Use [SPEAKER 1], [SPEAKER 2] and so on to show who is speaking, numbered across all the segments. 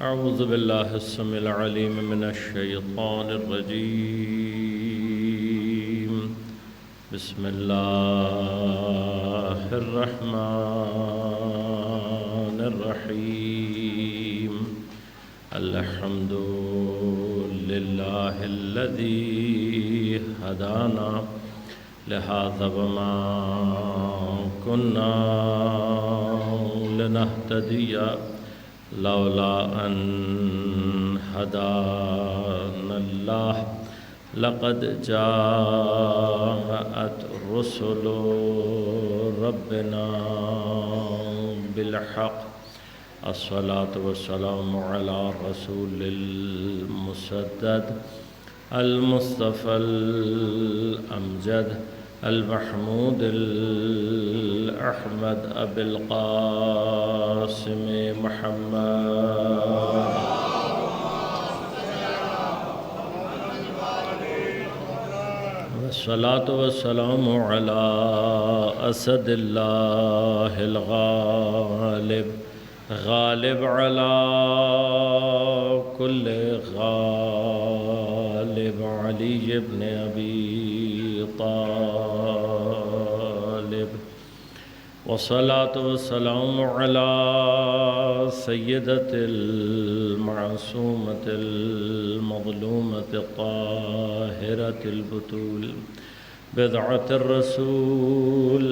[SPEAKER 1] أعوذ بالله السميع العليم من الشيطان الرجيم. بسم الله الرحمن الرحيم. الحمد لله الذي هدانا لهذا وما كنا لنهتدي لولا أن هدانا الله لقد جاءت رسل ربنا بالحق. الصلاة والسلام على رسول المسدد المصطفى الأمجد المحمود الأحمد أبي القاسم محمد. والصلاة والسلام على أسد الله الغالب غالب على كل غالب علي بن أبي طالب. والصلاة والسلام على سيدة المعصومة المظلومة الطاهرة البتول بضعة الرسول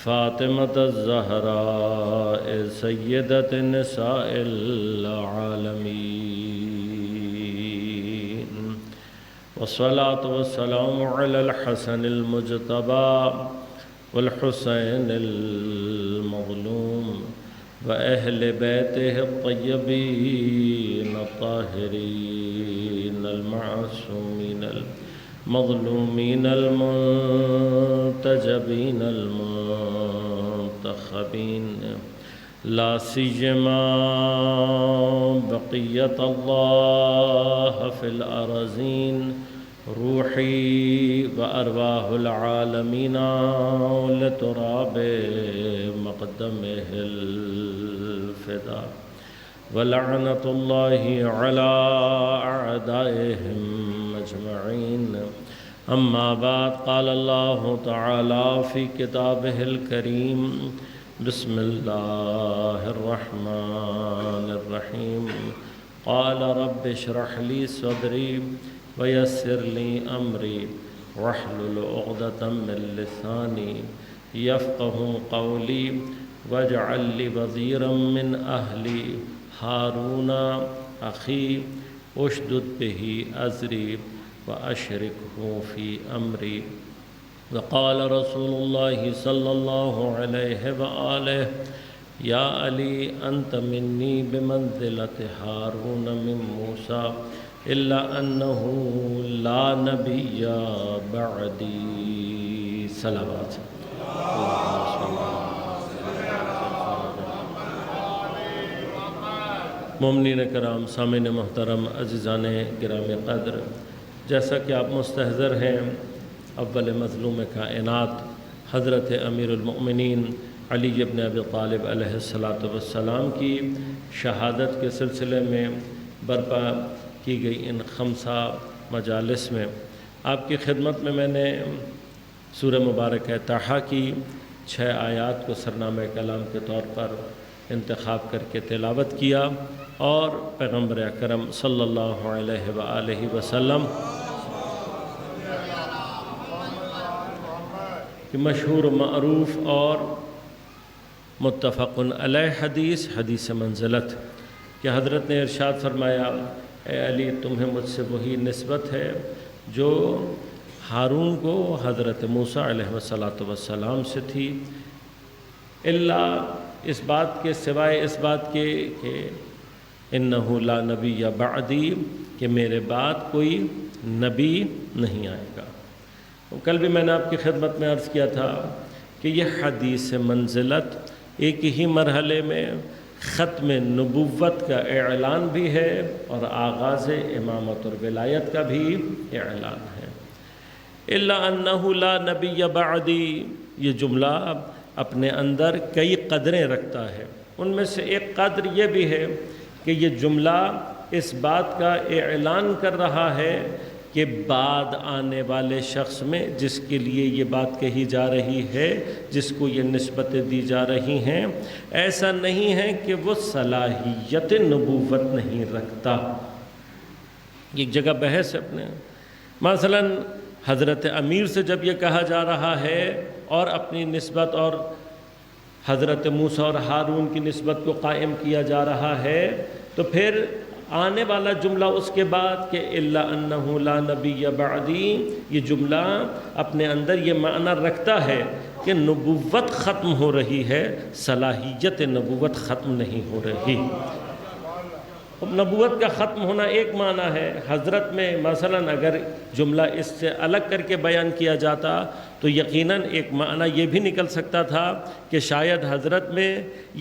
[SPEAKER 1] فاطمة الزهراء سيدة نساء العالمين. والصلاة والسلام على الحسن المجتبى والحسين المظلوم وأهل بيته الطيبين الطاهرين المعصومين المظلومين المنتجبين المنتخبين، لا سيما بقية الله في الأرضين روحي وأرواح العالمين لتراب مقدمه الفداء. ولعنة الله على أعدائهم أجمعين. أما بعد، قال الله تعالى في كتابه الكريم: بسم الله الرحمن الرحيم. قال رب اشرح لي صدري ويسر لي أمري واحلل عقدة من لساني يفقه قولي واجعل لي وزيرا من أهلي هارون أخي اشدد به أزري وأشركه في أمري. وقال رسول الله صلى الله عليه وآله: يا علي أنت مني بمنزلة هارون من موسى إلا أنه لا نبي بعدي. صلوات. مومنین کرام، سامعین محترم، عزیزان گرام قدر، جیسا کہ آپ مستحضر ہیں، اول مظلوم کائنات حضرت امیر المؤمنین علی بن ابی طالب علیہ السلام کی شہادت کے سلسلے میں برپا کی گئی ان 5 مجالس میں آپ کی خدمت میں نے سورہ مبارکہ طٰہٰ کی 6 آیات کو سرنامہ کلام کے طور پر انتخاب کر کے تلاوت کیا، اور پیغمبر اکرم صلی اللہ علیہ وآلہ وسلم کی مشہور و معروف اور متفق علیہ حدیث منزلت کہ حضرت نے ارشاد فرمایا: اے علی، تمہیں مجھ سے وہی نسبت ہے جو ہارون کو حضرت موسیٰ علیہ السلام سے تھی، الا اس بات کے سوائے اس بات کے کہ انہ لا نبی بعدی، کہ میرے بعد کوئی نبی نہیں آئے گا۔ کل بھی میں نے آپ کی خدمت میں عرض کیا تھا کہ یہ حدیث منزلت ایک ہی مرحلے میں ختم نبوت کا اعلان بھی ہے اور آغاز امامت اور ولایت کا بھی اعلان ہے۔ الا انہ لا نبی بعدی، یہ جملہ اپنے اندر کئی قدریں رکھتا ہے۔ ان میں سے ایک قدر یہ بھی ہے کہ یہ جملہ اس بات کا اعلان کر رہا ہے کہ بعد آنے والے شخص میں جس کے لیے یہ بات کہی جا رہی ہے، جس کو یہ نسبتیں دی جا رہی ہیں، ایسا نہیں ہے کہ وہ صلاحیت نبوت نہیں رکھتا۔ ایک جگہ بحث ہے اپنے، مثلا حضرت امیر سے جب یہ کہا جا رہا ہے اور اپنی نسبت اور حضرت موسیٰ اور ہارون کی نسبت کو قائم کیا جا رہا ہے، تو پھر آنے والا جملہ اس کے بعد کہ الا انہ لا نبی بعدی، یہ جملہ اپنے اندر یہ معنی رکھتا ہے کہ نبوت ختم ہو رہی ہے، صلاحیت نبوت ختم نہیں ہو رہی۔ اب نبوت کا ختم ہونا ایک معنی ہے، حضرت میں مثلا اگر جملہ اس سے الگ کر کے بیان کیا جاتا تو یقیناً ایک معنی یہ بھی نکل سکتا تھا کہ شاید حضرت میں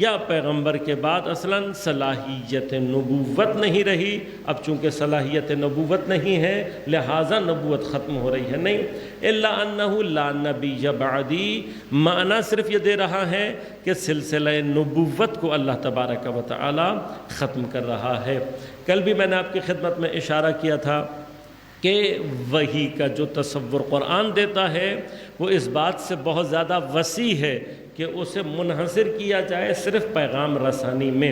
[SPEAKER 1] یا پیغمبر کے بعد اصلاً صلاحیت نبوت نہیں رہی، اب چونکہ صلاحیت نبوت نہیں ہے لہٰذا نبوت ختم ہو رہی ہے، نہیں، الا انہ لا نبی بعدی معنی صرف یہ دے رہا ہے کہ سلسلہ نبوت کو اللہ تبارک و تعالی ختم کر رہا ہے۔ کل بھی میں نے آپ کی خدمت میں اشارہ کیا تھا کہ وحی کا جو تصور قرآن دیتا ہے وہ اس بات سے بہت زیادہ وسیع ہے کہ اسے منحصر کیا جائے صرف پیغام رسانی میں۔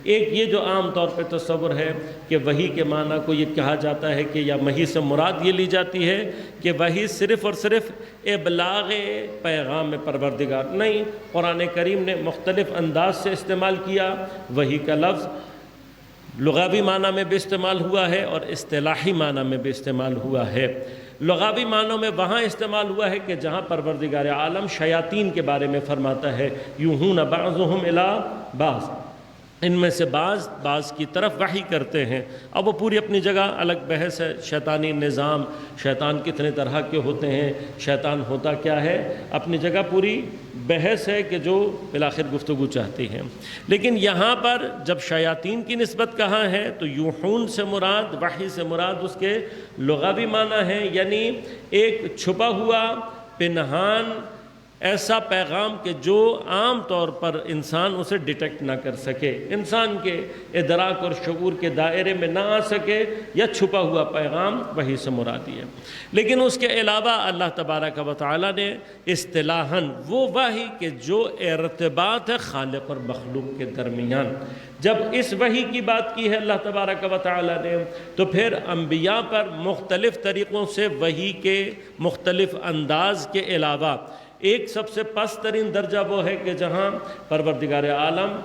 [SPEAKER 1] ایک یہ جو عام طور پہ تصور ہے کہ وحی کے معنی کو یہ کہا جاتا ہے کہ یا وحی سے مراد یہ لی جاتی ہے کہ وحی صرف اور صرف ابلاغ پیغام پروردگار، نہیں، قرآن کریم نے مختلف انداز سے استعمال کیا۔ وحی کا لفظ لغوی معنی میں بھی استعمال ہوا ہے اور اصطلاحی معنی میں بھی استعمال ہوا ہے۔ لغوی معنوں میں وہاں استعمال ہوا ہے کہ جہاں پروردگار عالم شیاطین کے بارے میں فرماتا ہے یوحون بعضهم الی بعض، ان میں سے بعض کی طرف وحی کرتے ہیں۔ اب وہ پوری اپنی جگہ الگ بحث ہے، شیطانی نظام، شیطان کتنے طرح کے ہوتے ہیں، شیطان ہوتا کیا ہے، اپنی جگہ پوری بحث ہے کہ جو بالآخر گفتگو چاہتی ہے۔ لیکن یہاں پر جب شیاطین کی نسبت کہاں ہے تو یوحون سے مراد، وحی سے مراد اس کے لغوی معنی ہے، یعنی ایک چھپا ہوا پنہان ایسا پیغام کہ جو عام طور پر انسان اسے ڈیٹیکٹ نہ کر سکے، انسان کے ادراک اور شعور کے دائرے میں نہ آ سکے، یا چھپا ہوا پیغام وحی سے مرادی ہے۔ لیکن اس کے علاوہ اللہ تبارک و تعالیٰ نے اصطلاحاً وہ وحی کہ جو ارتباط ہے خالق اور مخلوق کے درمیان، جب اس وحی کی بات کی ہے اللہ تبارک و تعالیٰ نے تو پھر انبیاء پر مختلف طریقوں سے وحی کے مختلف انداز کے علاوہ ایک سب سے پست ترین درجہ وہ ہے کہ جہاں پروردگار عالم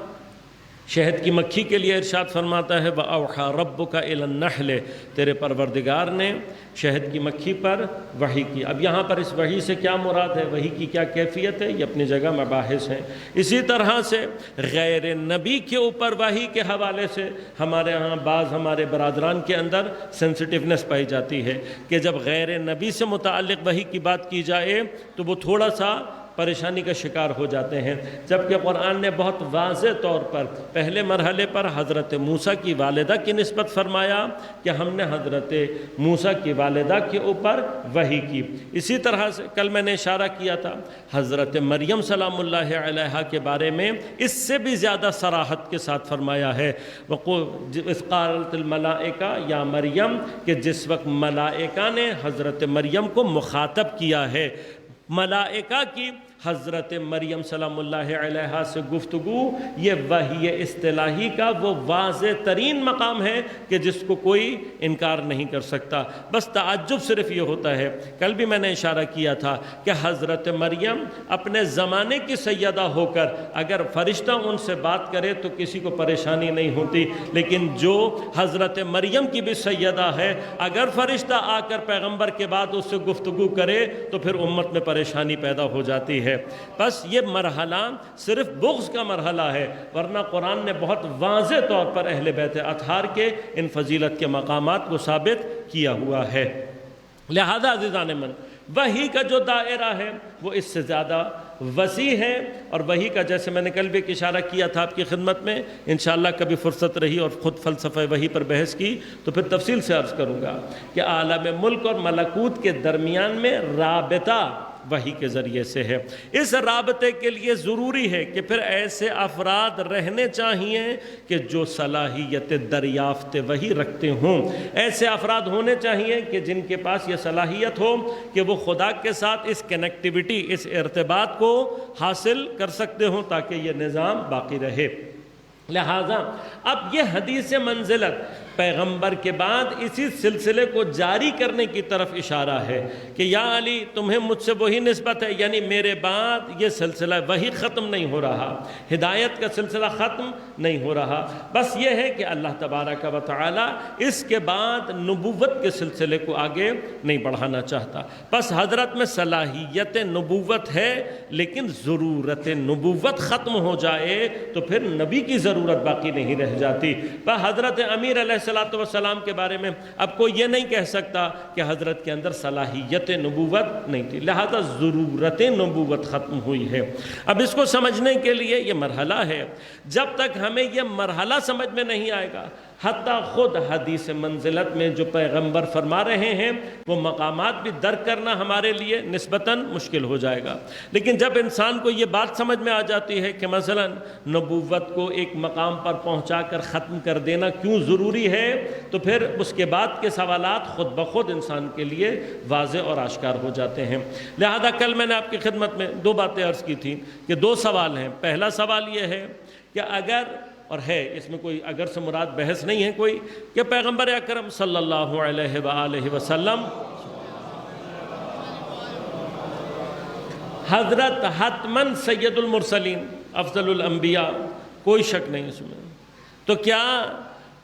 [SPEAKER 1] شہد کی مکھی کے لیے ارشاد فرماتا ہے وَأَوْحَى رَبُّكَ إِلَى النَّحْلِ، تیرے پروردگار نے شہد کی مکھی پر وحی کی۔ اب یہاں پر اس وحی سے کیا مراد ہے، وحی کی کیا کیفیت ہے، یہ اپنی جگہ مباحث ہیں۔ اسی طرح سے غیر نبی کے اوپر وحی کے حوالے سے ہمارے ہاں بعض ہمارے برادران کے اندر سینسٹیونیس پائی جاتی ہے کہ جب غیر نبی سے متعلق وحی کی بات کی جائے تو وہ تھوڑا سا پریشانی کا شکار ہو جاتے ہیں، جبکہ قرآن نے بہت واضح طور پر پہلے مرحلے پر حضرت موسیٰ کی والدہ کی نسبت فرمایا کہ ہم نے حضرت موسیٰ کی والدہ کے اوپر وحی کی۔ اسی طرح سے کل میں نے اشارہ کیا تھا حضرت مریم سلام اللہ علیہا کے بارے میں اس سے بھی زیادہ صراحت کے ساتھ فرمایا ہے اذ قالت الملائکہ یا مریم، کہ جس وقت ملائکہ نے حضرت مریم کو مخاطب کیا ہے، ملائکہ کی حضرت مریم سلام اللہ علیہا سے گفتگو یہ وحی اصطلاحی کا وہ واضح ترین مقام ہے کہ جس کو کوئی انکار نہیں کر سکتا۔ بس تعجب صرف یہ ہوتا ہے، کل بھی میں نے اشارہ کیا تھا کہ حضرت مریم اپنے زمانے کی سیدہ ہو کر اگر فرشتہ ان سے بات کرے تو کسی کو پریشانی نہیں ہوتی، لیکن جو حضرت مریم کی بھی سیدہ ہے اگر فرشتہ آ کر پیغمبر کے بعد اس سے گفتگو کرے تو پھر امت میں پریشانی پیدا ہو جاتی ہے۔ بس یہ مرحلہ صرف بغض کا مرحلہ ہے، ورنہ قرآن نے بہت واضح طور پر اہل بیت اطہار کے ان فضیلت کے مقامات کو ثابت کیا ہوا ہے۔ لہذا عزیزان من، وحی کا جو دائرہ ہے وہ اس سے زیادہ وسیع ہے، اور وحی کا جیسے میں نے کل بھی اشارہ کیا تھا آپ کی خدمت میں، انشاءاللہ کبھی فرصت رہی اور خود فلسفہ وحی پر بحث کی تو پھر تفصیل سے عرض کروں گا کہ عالم ملک اور ملکوت کے درمیان میں رابطہ وحی کے ذریعے سے ہے۔ اس رابطے کے لیے ضروری ہے کہ پھر ایسے افراد رہنے چاہیے کہ جو صلاحیت دریافت وحی رکھتے ہوں، ایسے افراد ہونے چاہیے کہ جن کے پاس یہ صلاحیت ہو کہ وہ خدا کے ساتھ اس کنیکٹیوٹی، اس ارتباط کو حاصل کر سکتے ہوں تاکہ یہ نظام باقی رہے۔ لہٰذا اب یہ حدیث منزلت پیغمبر کے بعد اسی سلسلے کو جاری کرنے کی طرف اشارہ ہے کہ یا علی تمہیں مجھ سے وہی نسبت ہے، یعنی میرے بعد یہ سلسلہ وہی ختم نہیں ہو رہا، ہدایت کا سلسلہ ختم نہیں ہو رہا، بس یہ ہے کہ اللہ تبارک و تعالی اس کے بعد نبوت کے سلسلے کو آگے نہیں بڑھانا چاہتا۔ بس حضرت میں صلاحیت نبوت ہے، لیکن ضرورت نبوت ختم ہو جائے تو پھر نبی کی ضرورت باقی نہیں رہ جاتی۔ حضرت امیر علیہ السلام کے بارے میں اب کوئی یہ نہیں کہہ سکتا کہ حضرت کے اندر صلاحیت نبوت نہیں تھی، لہذا ضرورت نبوت ختم ہوئی ہے۔ اب اس کو سمجھنے کے لیے یہ مرحلہ ہے، جب تک ہمیں یہ مرحلہ سمجھ میں نہیں آئے گا، حتیٰ خود حدیث منزلت میں جو پیغمبر فرما رہے ہیں وہ مقامات بھی درک کرنا ہمارے لیے نسبتاً مشکل ہو جائے گا۔ لیکن جب انسان کو یہ بات سمجھ میں آ جاتی ہے کہ مثلا نبوت کو ایک مقام پر پہنچا کر ختم کر دینا کیوں ضروری ہے، تو پھر اس کے بعد کے سوالات خود بخود انسان کے لیے واضح اور آشکار ہو جاتے ہیں۔ لہذا کل میں نے آپ کی خدمت میں 2 باتیں عرض کی تھیں کہ 2 سوال ہیں۔ پہلا سوال یہ ہے کہ اگر، اور ہے اس میں کوئی اگر سے مراد بحث نہیں ہے کوئی، کہ پیغمبر اکرم صلی اللہ علیہ وآلہ وسلم حضرت حتماً سید المرسلین، افضل الانبیاء، کوئی شک نہیں اس میں، تو کیا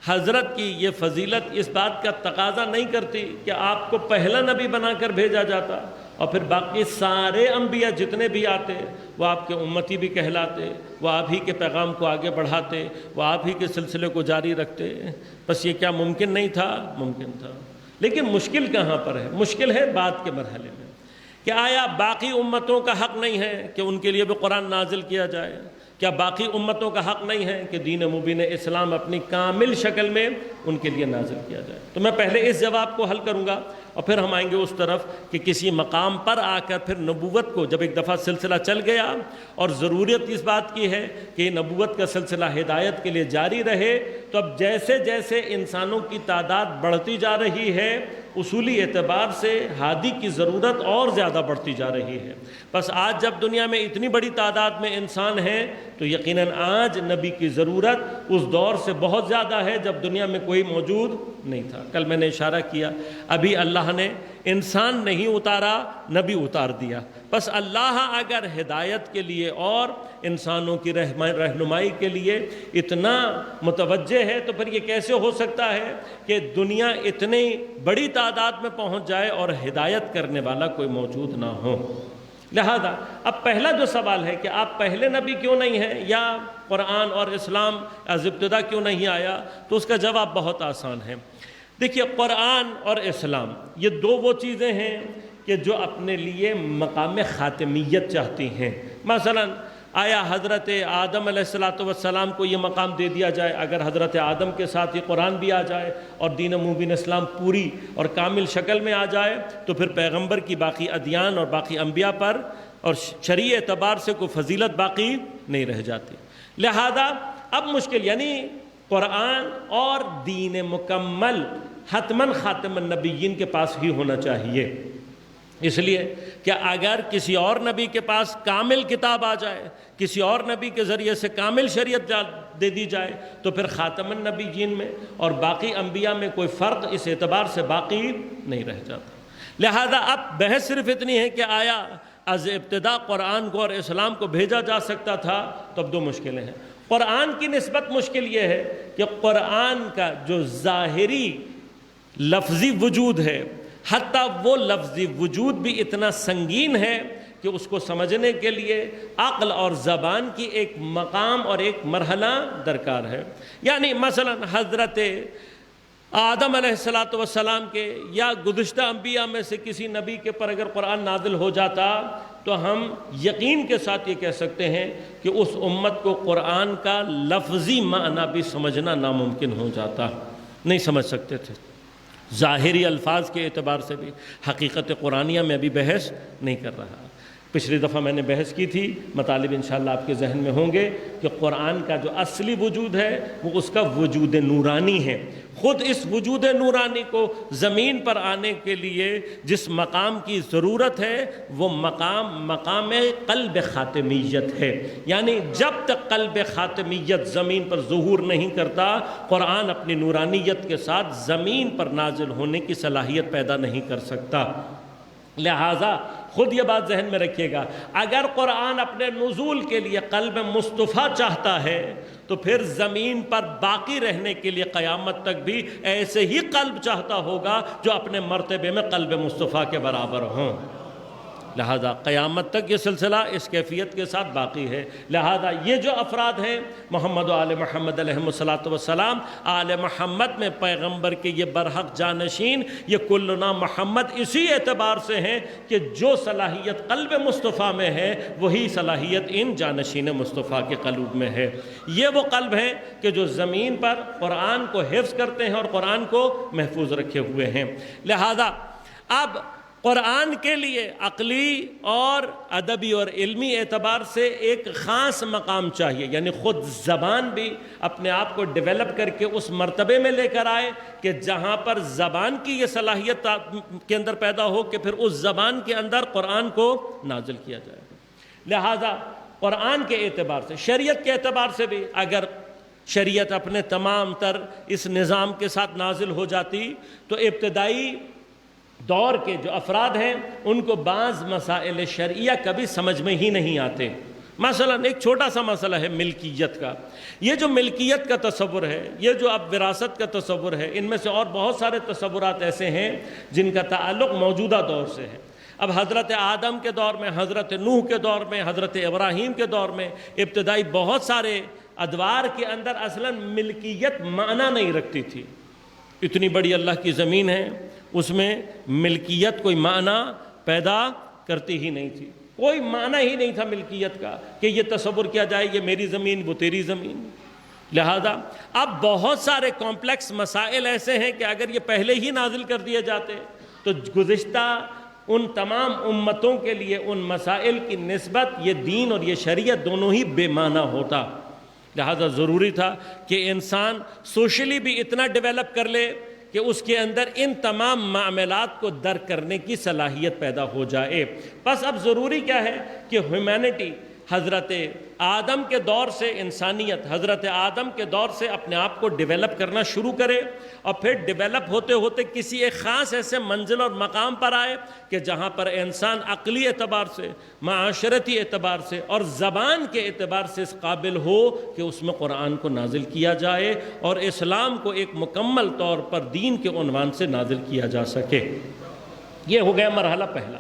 [SPEAKER 1] حضرت کی یہ فضیلت اس بات کا تقاضا نہیں کرتی کہ آپ کو پہلا نبی بنا کر بھیجا جاتا اور پھر باقی سارے انبیاء جتنے بھی آتے وہ آپ کے امتی بھی کہلاتے، وہ آپ ہی کے پیغام کو آگے بڑھاتے، وہ آپ ہی کے سلسلے کو جاری رکھتے؟ بس یہ کیا ممکن نہیں تھا؟ ممکن تھا، لیکن مشکل کہاں پر ہے؟ مشکل ہے بعد کے مرحلے میں کہ آیا باقی امتوں کا حق نہیں ہے کہ ان کے لیے بھی قرآن نازل کیا جائے؟ کیا باقی امتوں کا حق نہیں ہے کہ دین مبین اسلام اپنی کامل شکل میں ان کے لیے نازل کیا جائے؟ تو میں پہلے اس جواب کو حل کروں گا اور پھر ہم آئیں گے اس طرف کہ کسی مقام پر آ کر پھر نبوت کو جب ایک دفعہ سلسلہ چل گیا اور ضرورت اس بات کی ہے کہ یہ نبوت کا سلسلہ ہدایت کے لیے جاری رہے، تو اب جیسے جیسے انسانوں کی تعداد بڑھتی جا رہی ہے اصولی اعتبار سے ہادی کی ضرورت اور زیادہ بڑھتی جا رہی ہے۔ بس آج جب دنیا میں اتنی بڑی تعداد میں انسان ہیں تو یقیناً آج نبی کی ضرورت اس دور سے بہت زیادہ ہے جب دنیا میں کوئی موجود نہیں تھا۔ کل میں نے اشارہ کیا، ابھی اللہ نے انسان نہیں اتارا، نبی اتار دیا۔ بس اللہ اگر ہدایت کے لیے اور انسانوں کی رہنمائی کے لیے اتنا متوجہ ہے تو پھر یہ کیسے ہو سکتا ہے کہ دنیا اتنی بڑی تعداد میں پہنچ جائے اور ہدایت کرنے والا کوئی موجود نہ ہو؟ لہذا اب پہلا جو سوال ہے کہ آپ پہلے نبی کیوں نہیں ہیں یا قرآن اور اسلام از ابتدا کیوں نہیں آیا، تو اس کا جواب بہت آسان ہے۔ دیکھیے، قرآن اور اسلام یہ 2 وہ چیزیں ہیں کہ جو اپنے لیے مقام خاتمیت چاہتی ہیں۔ مثلا آیا حضرت آدم علیہ السلام کو یہ مقام دے دیا جائے، اگر حضرت آدم کے ساتھ یہ قرآن بھی آ جائے اور دین مبین اسلام پوری اور کامل شکل میں آ جائے تو پھر پیغمبر کی باقی ادیان اور باقی انبیاء پر اور شرعی اعتبار سے کوئی فضیلت باقی نہیں رہ جاتی۔ لہذا اب مشکل، یعنی قرآن اور دین مکمل حتماً خاتم النبیین کے پاس ہی ہونا چاہیے، اس لیے کہ اگر کسی اور نبی کے پاس کامل کتاب آ جائے، کسی اور نبی کے ذریعے سے کامل شریعت دے دی جائے تو پھر خاتم النبیین میں اور باقی انبیاء میں کوئی فرق اس اعتبار سے باقی نہیں رہ جاتا۔ لہذا اب بحث صرف اتنی ہے کہ آیا از ابتدا قرآن کو اور اسلام کو بھیجا جا سکتا تھا؟ تو اب 2 مشکلیں ہیں۔ قرآن کی نسبت مشکل یہ ہے کہ قرآن کا جو ظاہری لفظی وجود ہے، حتیٰ وہ لفظی وجود بھی اتنا سنگین ہے کہ اس کو سمجھنے کے لیے عقل اور زبان کی ایک مقام اور ایک مرحلہ درکار ہے۔ یعنی مثلا حضرت آدم علیہ السلام کے یا گزشتہ انبیاء میں سے کسی نبی کے پر اگر قرآن نازل ہو جاتا تو ہم یقین کے ساتھ یہ کہہ سکتے ہیں کہ اس امت کو قرآن کا لفظی معنی بھی سمجھنا ناممکن ہو جاتا، نہیں سمجھ سکتے تھے۔ ظاہری الفاظ کے اعتبار سے بھی حقیقت قرآنیہ میں ابھی بحث نہیں کر رہا۔ پچھلی دفعہ میں نے بحث کی تھی، مطالب انشاءاللہ آپ کے ذہن میں ہوں گے کہ قرآن کا جو اصلی وجود ہے وہ اس کا وجود نورانی ہے۔ خود اس وجود نورانی کو زمین پر آنے کے لیے جس مقام کی ضرورت ہے وہ مقام قلب خاتمیت ہے، یعنی جب تک قلب خاتمیت زمین پر ظہور نہیں کرتا، قرآن اپنی نورانیت کے ساتھ زمین پر نازل ہونے کی صلاحیت پیدا نہیں کر سکتا۔ لہٰذا خود یہ بات ذہن میں رکھیے گا، اگر قرآن اپنے نزول کے لیے قلب مصطفیٰ چاہتا ہے تو پھر زمین پر باقی رہنے کے لیے قیامت تک بھی ایسے ہی قلب چاہتا ہوگا جو اپنے مرتبے میں قلب مصطفیٰ کے برابر ہوں۔ لہذا قیامت تک یہ سلسلہ اس کیفیت کے ساتھ باقی ہے۔ لہذا یہ جو افراد ہیں محمد و آل محمد علیہ السلام، آل محمد میں پیغمبر کے یہ برحق جانشین، یہ کلنا محمد اسی اعتبار سے ہیں کہ جو صلاحیت قلب مصطفیٰ میں ہے وہی صلاحیت ان جانشین مصطفیٰ کے قلوب میں ہے۔ یہ وہ قلب ہیں کہ جو زمین پر قرآن کو حفظ کرتے ہیں اور قرآن کو محفوظ رکھے ہوئے ہیں۔ لہذا اب قرآن کے لیے عقلی اور ادبی اور علمی اعتبار سے ایک خاص مقام چاہیے، یعنی خود زبان بھی اپنے آپ کو ڈیولپ کر کے اس مرتبے میں لے کر آئے کہ جہاں پر زبان کی یہ صلاحیت کے اندر پیدا ہو کہ پھر اس زبان کے اندر قرآن کو نازل کیا جائے۔ لہذا قرآن کے اعتبار سے، شریعت کے اعتبار سے بھی اگر شریعت اپنے تمام تر اس نظام کے ساتھ نازل ہو جاتی تو ابتدائی دور کے جو افراد ہیں ان کو بعض مسائل شرعیہ کبھی سمجھ میں ہی نہیں آتے۔ مثلا ایک چھوٹا سا مسئلہ ہے ملکیت کا۔ یہ جو ملکیت کا تصور ہے، یہ جو اب وراثت کا تصور ہے، ان میں سے اور بہت سارے تصورات ایسے ہیں جن کا تعلق موجودہ دور سے ہے۔ اب حضرت آدم کے دور میں، حضرت نوح کے دور میں، حضرت ابراہیم کے دور میں ابتدائی بہت سارے ادوار کے اندر اصلاً ملکیت معنی نہیں رکھتی تھی۔ اتنی بڑی اللہ کی زمین ہے، اس میں ملکیت کوئی معنی پیدا کرتی ہی نہیں تھی، کوئی معنی ہی نہیں تھا ملکیت کا کہ یہ تصور کیا جائے یہ میری زمین وہ تیری زمین۔ لہذا اب بہت سارے کمپلیکس مسائل ایسے ہیں کہ اگر یہ پہلے ہی نازل کر دیے جاتے تو گزشتہ ان تمام امتوں کے لیے ان مسائل کی نسبت یہ دین اور یہ شریعت دونوں ہی بے معنی ہوتا۔ لہذا ضروری تھا کہ انسان سوشلی بھی اتنا ڈیولپ کر لے کہ اس کے اندر ان تمام معاملات کو درک کرنے کی صلاحیت پیدا ہو جائے۔ بس اب ضروری کیا ہے کہ ہیومینٹی حضرت آدم کے دور سے، انسانیت حضرت آدم کے دور سے اپنے آپ کو ڈیولپ کرنا شروع کرے اور پھر ڈیولپ ہوتے ہوتے کسی ایک خاص ایسے منزل اور مقام پر آئے کہ جہاں پر انسان عقلی اعتبار سے، معاشرتی اعتبار سے اور زبان کے اعتبار سے اس قابل ہو کہ اس میں قرآن کو نازل کیا جائے اور اسلام کو ایک مکمل طور پر دین کے عنوان سے نازل کیا جا سکے۔ یہ ہو گیا مرحلہ پہلا۔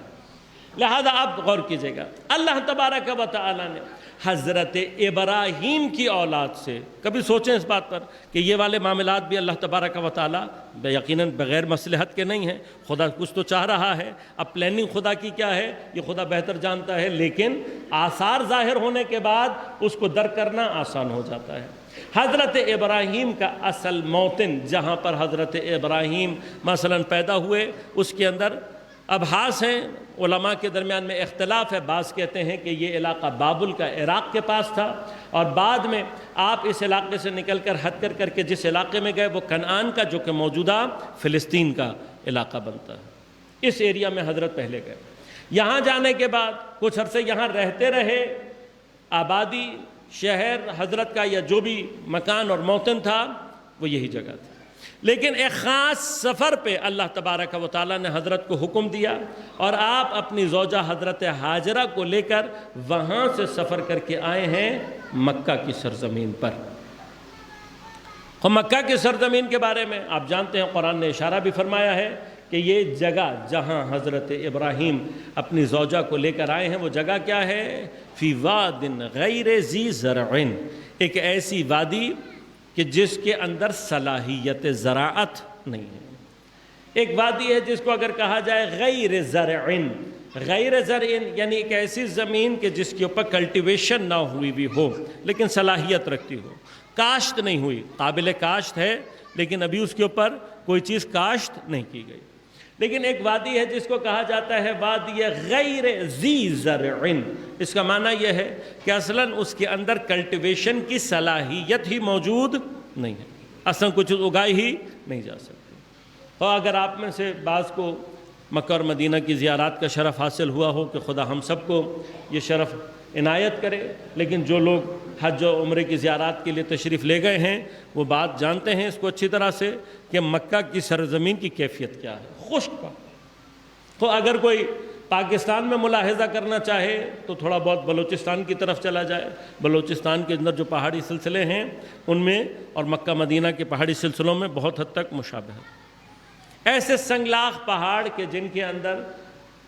[SPEAKER 1] لہذا آپ غور کیجئے گا، اللہ تبارک و تعالی نے حضرت ابراہیم کی اولاد سے، کبھی سوچیں اس بات پر کہ یہ والے معاملات بھی اللہ تبارک و تعالی یقیناً بغیر مصلحت کے نہیں ہیں، خدا کچھ تو چاہ رہا ہے، اب پلاننگ خدا کی کیا ہے یہ خدا بہتر جانتا ہے، لیکن آثار ظاہر ہونے کے بعد اس کو درک کرنا آسان ہو جاتا ہے۔ حضرت ابراہیم کا اصل موطن جہاں پر حضرت ابراہیم مثلاً پیدا ہوئے اس کے اندر ابحاث ہیں، علماء کے درمیان میں اختلاف ہے۔ بعض کہتے ہیں کہ یہ علاقہ بابل کا عراق کے پاس تھا اور بعد میں آپ اس علاقے سے نکل کر ہٹ کر کے جس علاقے میں گئے وہ کنعان کا، جو کہ موجودہ فلسطین کا علاقہ بنتا ہے، اس ایریا میں حضرت پہلے گئے۔ یہاں جانے کے بعد کچھ عرصے یہاں رہتے رہے، آبادی شہر حضرت کا یا جو بھی مکان اور موطن تھا وہ یہی جگہ تھی، لیکن ایک خاص سفر پہ اللہ تبارک و تعالیٰ نے حضرت کو حکم دیا اور آپ اپنی زوجہ حضرت ہاجرہ کو لے کر وہاں سے سفر کر کے آئے ہیں مکہ کی سرزمین پر۔ اور مکہ کی سرزمین کے بارے میں آپ جانتے ہیں قرآن نے اشارہ بھی فرمایا ہے کہ یہ جگہ جہاں حضرت ابراہیم اپنی زوجہ کو لے کر آئے ہیں وہ جگہ کیا ہے؟ فی واد غیر ذی زرع، ایک ایسی وادی کہ جس کے اندر صلاحیت زراعت نہیں ہے۔ ایک وادی ہے جس کو اگر کہا جائے غیر زرع، غیر زرع یعنی ایک ایسی زمین کہ جس کے اوپر کلٹیویشن نہ ہوئی بھی ہو لیکن صلاحیت رکھتی ہو، کاشت نہیں ہوئی، قابل کاشت ہے لیکن ابھی اس کے اوپر کوئی چیز کاشت نہیں کی گئی۔ لیکن ایک وادی ہے جس کو کہا جاتا ہے وادی غیر ذی زرع، اس کا معنی یہ ہے کہ اصلاً اس کے اندر کلٹیویشن کی صلاحیت ہی موجود نہیں ہے، اصلاً کچھ اگائی ہی نہیں جا سکتی۔ اور اگر آپ میں سے بعض کو مکہ اور مدینہ کی زیارات کا شرف حاصل ہوا ہو کہ خدا ہم سب کو یہ شرف عنایت کرے، لیکن جو لوگ حج و عمرے کی زیارات کے لیے تشریف لے گئے ہیں وہ بات جانتے ہیں اس کو اچھی طرح سے کہ مکہ کی سرزمین کی کیفیت کیا ہے، خشک کا۔ تو اگر کوئی پاکستان میں ملاحظہ کرنا چاہے تو تھوڑا بہت بلوچستان کی طرف چلا جائے، بلوچستان کے اندر جو پہاڑی سلسلے ہیں ان میں اور مکہ مدینہ کے پہاڑی سلسلوں میں بہت حد تک مشابہ ہے۔ ایسے سنگلاخ پہاڑ کے جن کے اندر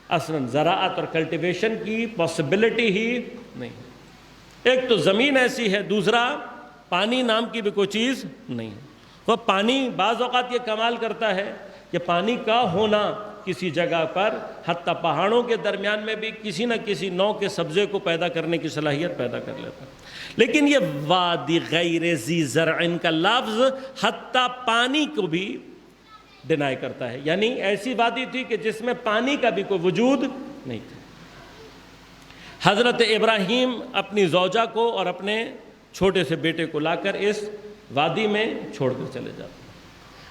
[SPEAKER 1] اصلاً زراعت اور کلٹیویشن کی پاسبلٹی ہی نہیں ہے۔ ایک تو زمین ایسی ہے، دوسرا پانی نام کی بھی کوئی چیز نہیں ہے۔ وہ پانی بعض اوقات یہ کمال کرتا ہے کہ پانی کا ہونا کسی جگہ پر حتیٰ پہاڑوں کے درمیان میں بھی کسی نہ کسی نوع کے سبزے کو پیدا کرنے کی صلاحیت پیدا کر لیتا ہے۔ لیکن یہ وادی غیر ذی زرع کا لفظ حتیٰ پانی کو بھی ڈینائی کرتا ہے، یعنی ایسی وادی تھی کہ جس میں پانی کا بھی کوئی وجود نہیں تھا۔ حضرت ابراہیم اپنی زوجہ کو اور اپنے چھوٹے سے بیٹے کو لا کر اس وادی میں چھوڑ کر چلے جاتے ہیں۔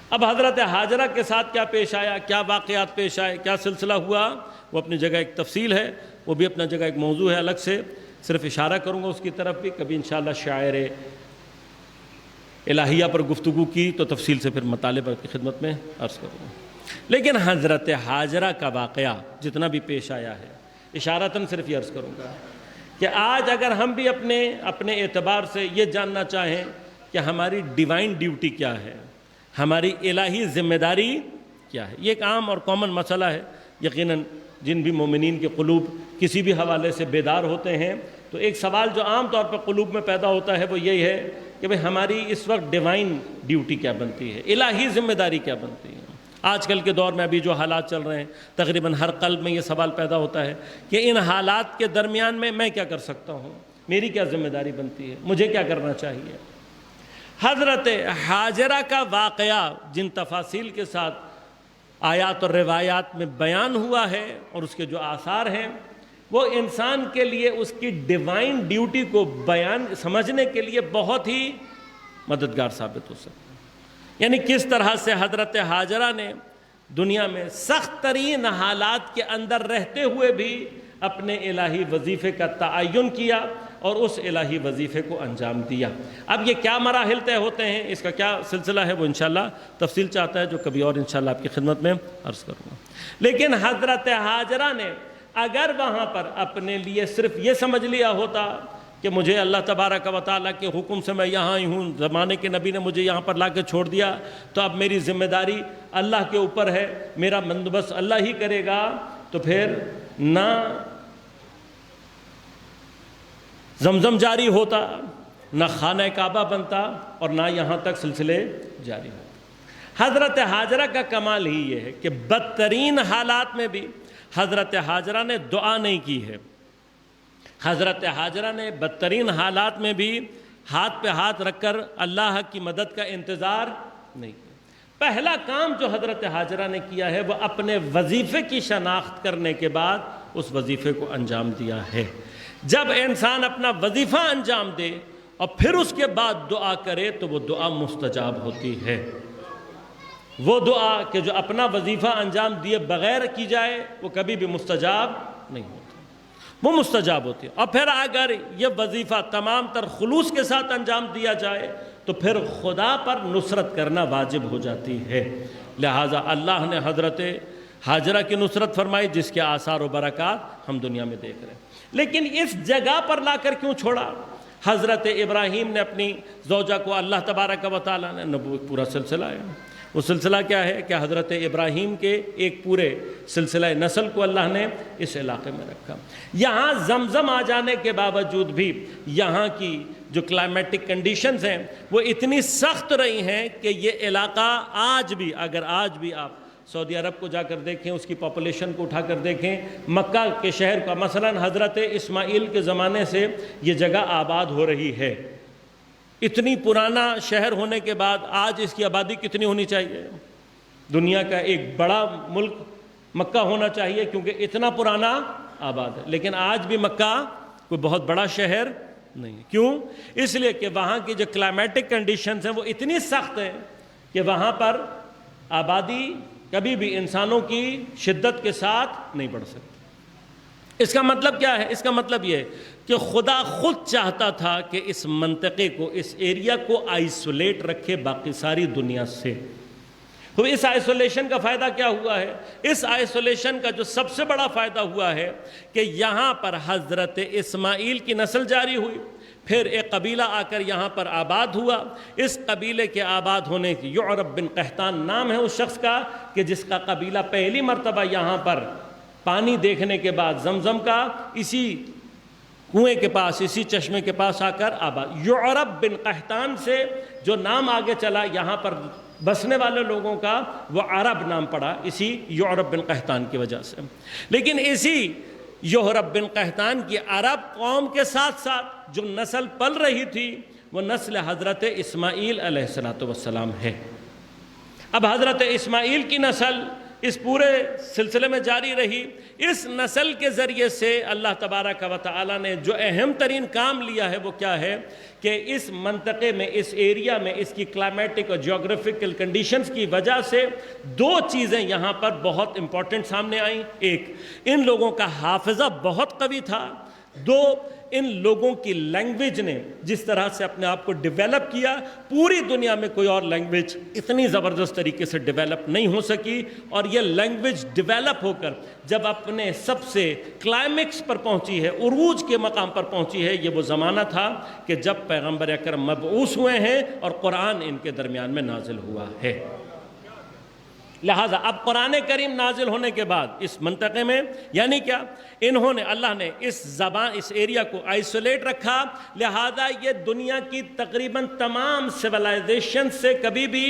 [SPEAKER 1] اب حضرت ہاجرہ کے ساتھ کیا پیش آیا، کیا واقعات پیش آئے، کیا سلسلہ ہوا، وہ اپنی جگہ ایک تفصیل ہے، وہ بھی اپنا جگہ ایک موضوع ہے الگ سے، صرف اشارہ کروں گا اس کی طرف بھی، کبھی انشاءاللہ شاعر الہیہ پر گفتگو کی تو تفصیل سے پھر مطالبہ کی خدمت میں عرض کروں گا۔ لیکن حضرت ہاجرہ کا واقعہ جتنا بھی پیش آیا ہے، اشارتاً صرف یہ عرض کروں گا کہ آج اگر ہم بھی اپنے اعتبار سے یہ جاننا چاہیں کہ ہماری ڈیوائن ڈیوٹی کیا ہے، ہماری الہی ذمہ داری کیا ہے، یہ ایک عام اور کامن مسئلہ ہے۔ یقیناً جن بھی مومنین کے قلوب کسی بھی حوالے سے بیدار ہوتے ہیں تو ایک سوال جو عام طور پر قلوب میں پیدا ہوتا ہے وہ یہی ہے کہ بھئی ہماری اس وقت ڈیوائن ڈیوٹی کیا بنتی ہے، الہی ذمہ داری کیا بنتی ہے۔ آج کل کے دور میں ابھی جو حالات چل رہے ہیں تقریباً ہر قلب میں یہ سوال پیدا ہوتا ہے کہ ان حالات کے درمیان میں کیا کر سکتا ہوں، میری کیا ذمہ داری بنتی ہے، مجھے کیا کرنا چاہیے۔ حضرت ہاجرہ کا واقعہ جن تفاصیل کے ساتھ آیات اور روایات میں بیان ہوا ہے اور اس کے جو آثار ہیں وہ انسان کے لیے اس کی ڈیوائن ڈیوٹی کو سمجھنے کے لیے بہت ہی مددگار ثابت ہو سکتا ہے۔ یعنی کس طرح سے حضرت ہاجرہ نے دنیا میں سخت ترین حالات کے اندر رہتے ہوئے بھی اپنے الہی وظیفے کا تعین کیا اور اس الہی وظیفے کو انجام دیا۔ اب یہ کیا مراحل طے ہوتے ہیں، اس کا کیا سلسلہ ہے، وہ انشاءاللہ تفصیل چاہتا ہے جو کبھی اور انشاءاللہ آپ کی خدمت میں عرض کروں گا۔ لیکن حضرت ہاجرہ نے اگر وہاں پر اپنے لیے صرف یہ سمجھ لیا ہوتا کہ مجھے اللہ تبارک و تعالیٰ کے حکم سے میں یہاں ہی ہوں، زمانے کے نبی نے مجھے یہاں پر لا کے چھوڑ دیا تو اب میری ذمہ داری اللہ کے اوپر ہے، میرا بندوبست اللہ ہی کرے گا، تو پھر نہ زمزم جاری ہوتا، نہ خانہ کعبہ بنتا اور نہ یہاں تک سلسلے جاری ہوتے۔ حضرت ہاجرہ کا کمال ہی یہ ہے کہ بدترین حالات میں بھی حضرت ہاجرہ نے دعا نہیں کی ہے۔ حضرت ہاجرہ نے بدترین حالات میں بھی ہاتھ پہ ہاتھ رکھ کر اللہ کی مدد کا انتظار نہیں کیا۔ پہلا کام جو حضرت ہاجرہ نے کیا ہے وہ اپنے وظیفے کی شناخت کرنے کے بعد اس وظیفے کو انجام دیا ہے۔ جب انسان اپنا وظیفہ انجام دے اور پھر اس کے بعد دعا کرے تو وہ دعا مستجاب ہوتی ہے۔ وہ دعا کہ جو اپنا وظیفہ انجام دیے بغیر کی جائے وہ کبھی بھی مستجاب نہیں ہوتی، وہ مستجاب ہوتی ہے۔ اور پھر اگر یہ وظیفہ تمام تر خلوص کے ساتھ انجام دیا جائے تو پھر خدا پر نصرت کرنا واجب ہو جاتی ہے۔ لہٰذا اللہ نے حضرت ہاجرہ کی نصرت فرمائی جس کے آثار و برکات ہم دنیا میں دیکھ رہے ہیں۔ لیکن اس جگہ پر لا کر کیوں چھوڑا؟ حضرت ابراہیم نے اپنی زوجہ کو اللہ تبارک و تعالیٰ نے نبوت پورا سلسلہ ہے، وہ سلسلہ کیا ہے کہ حضرت ابراہیم کے ایک پورے سلسلہ نسل کو اللہ نے اس علاقے میں رکھا۔ یہاں زمزم آ جانے کے باوجود بھی یہاں کی جو کلائمیٹک کنڈیشنز ہیں وہ اتنی سخت رہی ہیں کہ یہ علاقہ آج بھی، اگر آج بھی آپ سعودی عرب کو جا کر دیکھیں، اس کی پاپولیشن کو اٹھا کر دیکھیں، مکہ کے شہر کا مثلاً حضرت اسماعیل کے زمانے سے یہ جگہ آباد ہو رہی ہے۔ اتنی پرانا شہر ہونے کے بعد آج اس کی آبادی کتنی ہونی چاہیے؟ دنیا کا ایک بڑا ملک مکہ ہونا چاہیے کیونکہ اتنا پرانا آباد ہے، لیکن آج بھی مکہ کوئی بہت بڑا شہر نہیں ہے۔ کیوں؟ اس لیے کہ وہاں کی جو کلائمیٹک کنڈیشنز ہیں وہ اتنی سخت ہیں کہ وہاں پر آبادی کبھی بھی انسانوں کی شدت کے ساتھ نہیں بڑھ سکتی۔ اس کا مطلب کیا ہے؟ اس کا مطلب یہ ہے کہ خدا خود چاہتا تھا کہ اس منطقے کو، اس ایریا کو آئسولیٹ رکھے باقی ساری دنیا سے۔ تو اس آئسولیشن کا فائدہ کیا ہوا ہے؟ اس آئسولیشن کا جو سب سے بڑا فائدہ ہوا ہے کہ یہاں پر حضرت اسماعیل کی نسل جاری ہوئی، پھر ایک قبیلہ آ کر یہاں پر آباد ہوا۔ اس قبیلے کے آباد ہونے کی یعرب بن قحطان نام ہے اس شخص کا کہ جس کا قبیلہ پہلی مرتبہ یہاں پر پانی دیکھنے کے بعد زمزم کا اسی کنویں کے پاس، اسی چشمے کے پاس آ کر آباد۔ یعرب بن قحطان سے جو نام آگے چلا یہاں پر بسنے والے لوگوں کا، وہ عرب نام پڑا اسی یعرب بن قحطان کی وجہ سے۔ لیکن اسی یعرب بن قحطان کی عرب قوم کے ساتھ ساتھ جو نسل پل رہی تھی وہ نسل حضرت اسماعیل علیہ السلام ہے۔ اب حضرت اسماعیل کی نسل اس پورے سلسلے میں جاری رہی۔ اس نسل کے ذریعے سے اللہ تبارک و تعالیٰ نے جو اہم ترین کام لیا ہے وہ کیا ہے کہ اس منطقے میں، اس ایریا میں، اس کی کلائمیٹک اور جیوگرافیکل کنڈیشنز کی وجہ سے دو چیزیں یہاں پر بہت امپورٹنٹ سامنے آئیں۔ ایک، ان لوگوں کا حافظہ بہت قوی تھا۔ دو، ان لوگوں کی لینگویج نے جس طرح سے اپنے آپ کو ڈیولپ کیا، پوری دنیا میں کوئی اور لینگویج اتنی زبردست طریقے سے ڈیولپ نہیں ہو سکی۔ اور یہ لینگویج ڈیولپ ہو کر جب اپنے سب سے کلائمیکس پر پہنچی ہے، عروج کے مقام پر پہنچی ہے، یہ وہ زمانہ تھا کہ جب پیغمبر اکرم مبعوث ہوئے ہیں اور قرآن ان کے درمیان میں نازل ہوا ہے۔ لہٰذا اب قرآن کریم نازل ہونے کے بعد اس منطقے میں یعنی کیا، انہوں نے، اللہ نے اس زبان، اس ایریا کو آئسولیٹ رکھا، لہٰذا یہ دنیا کی تقریباً تمام سیولائزیشن سے کبھی بھی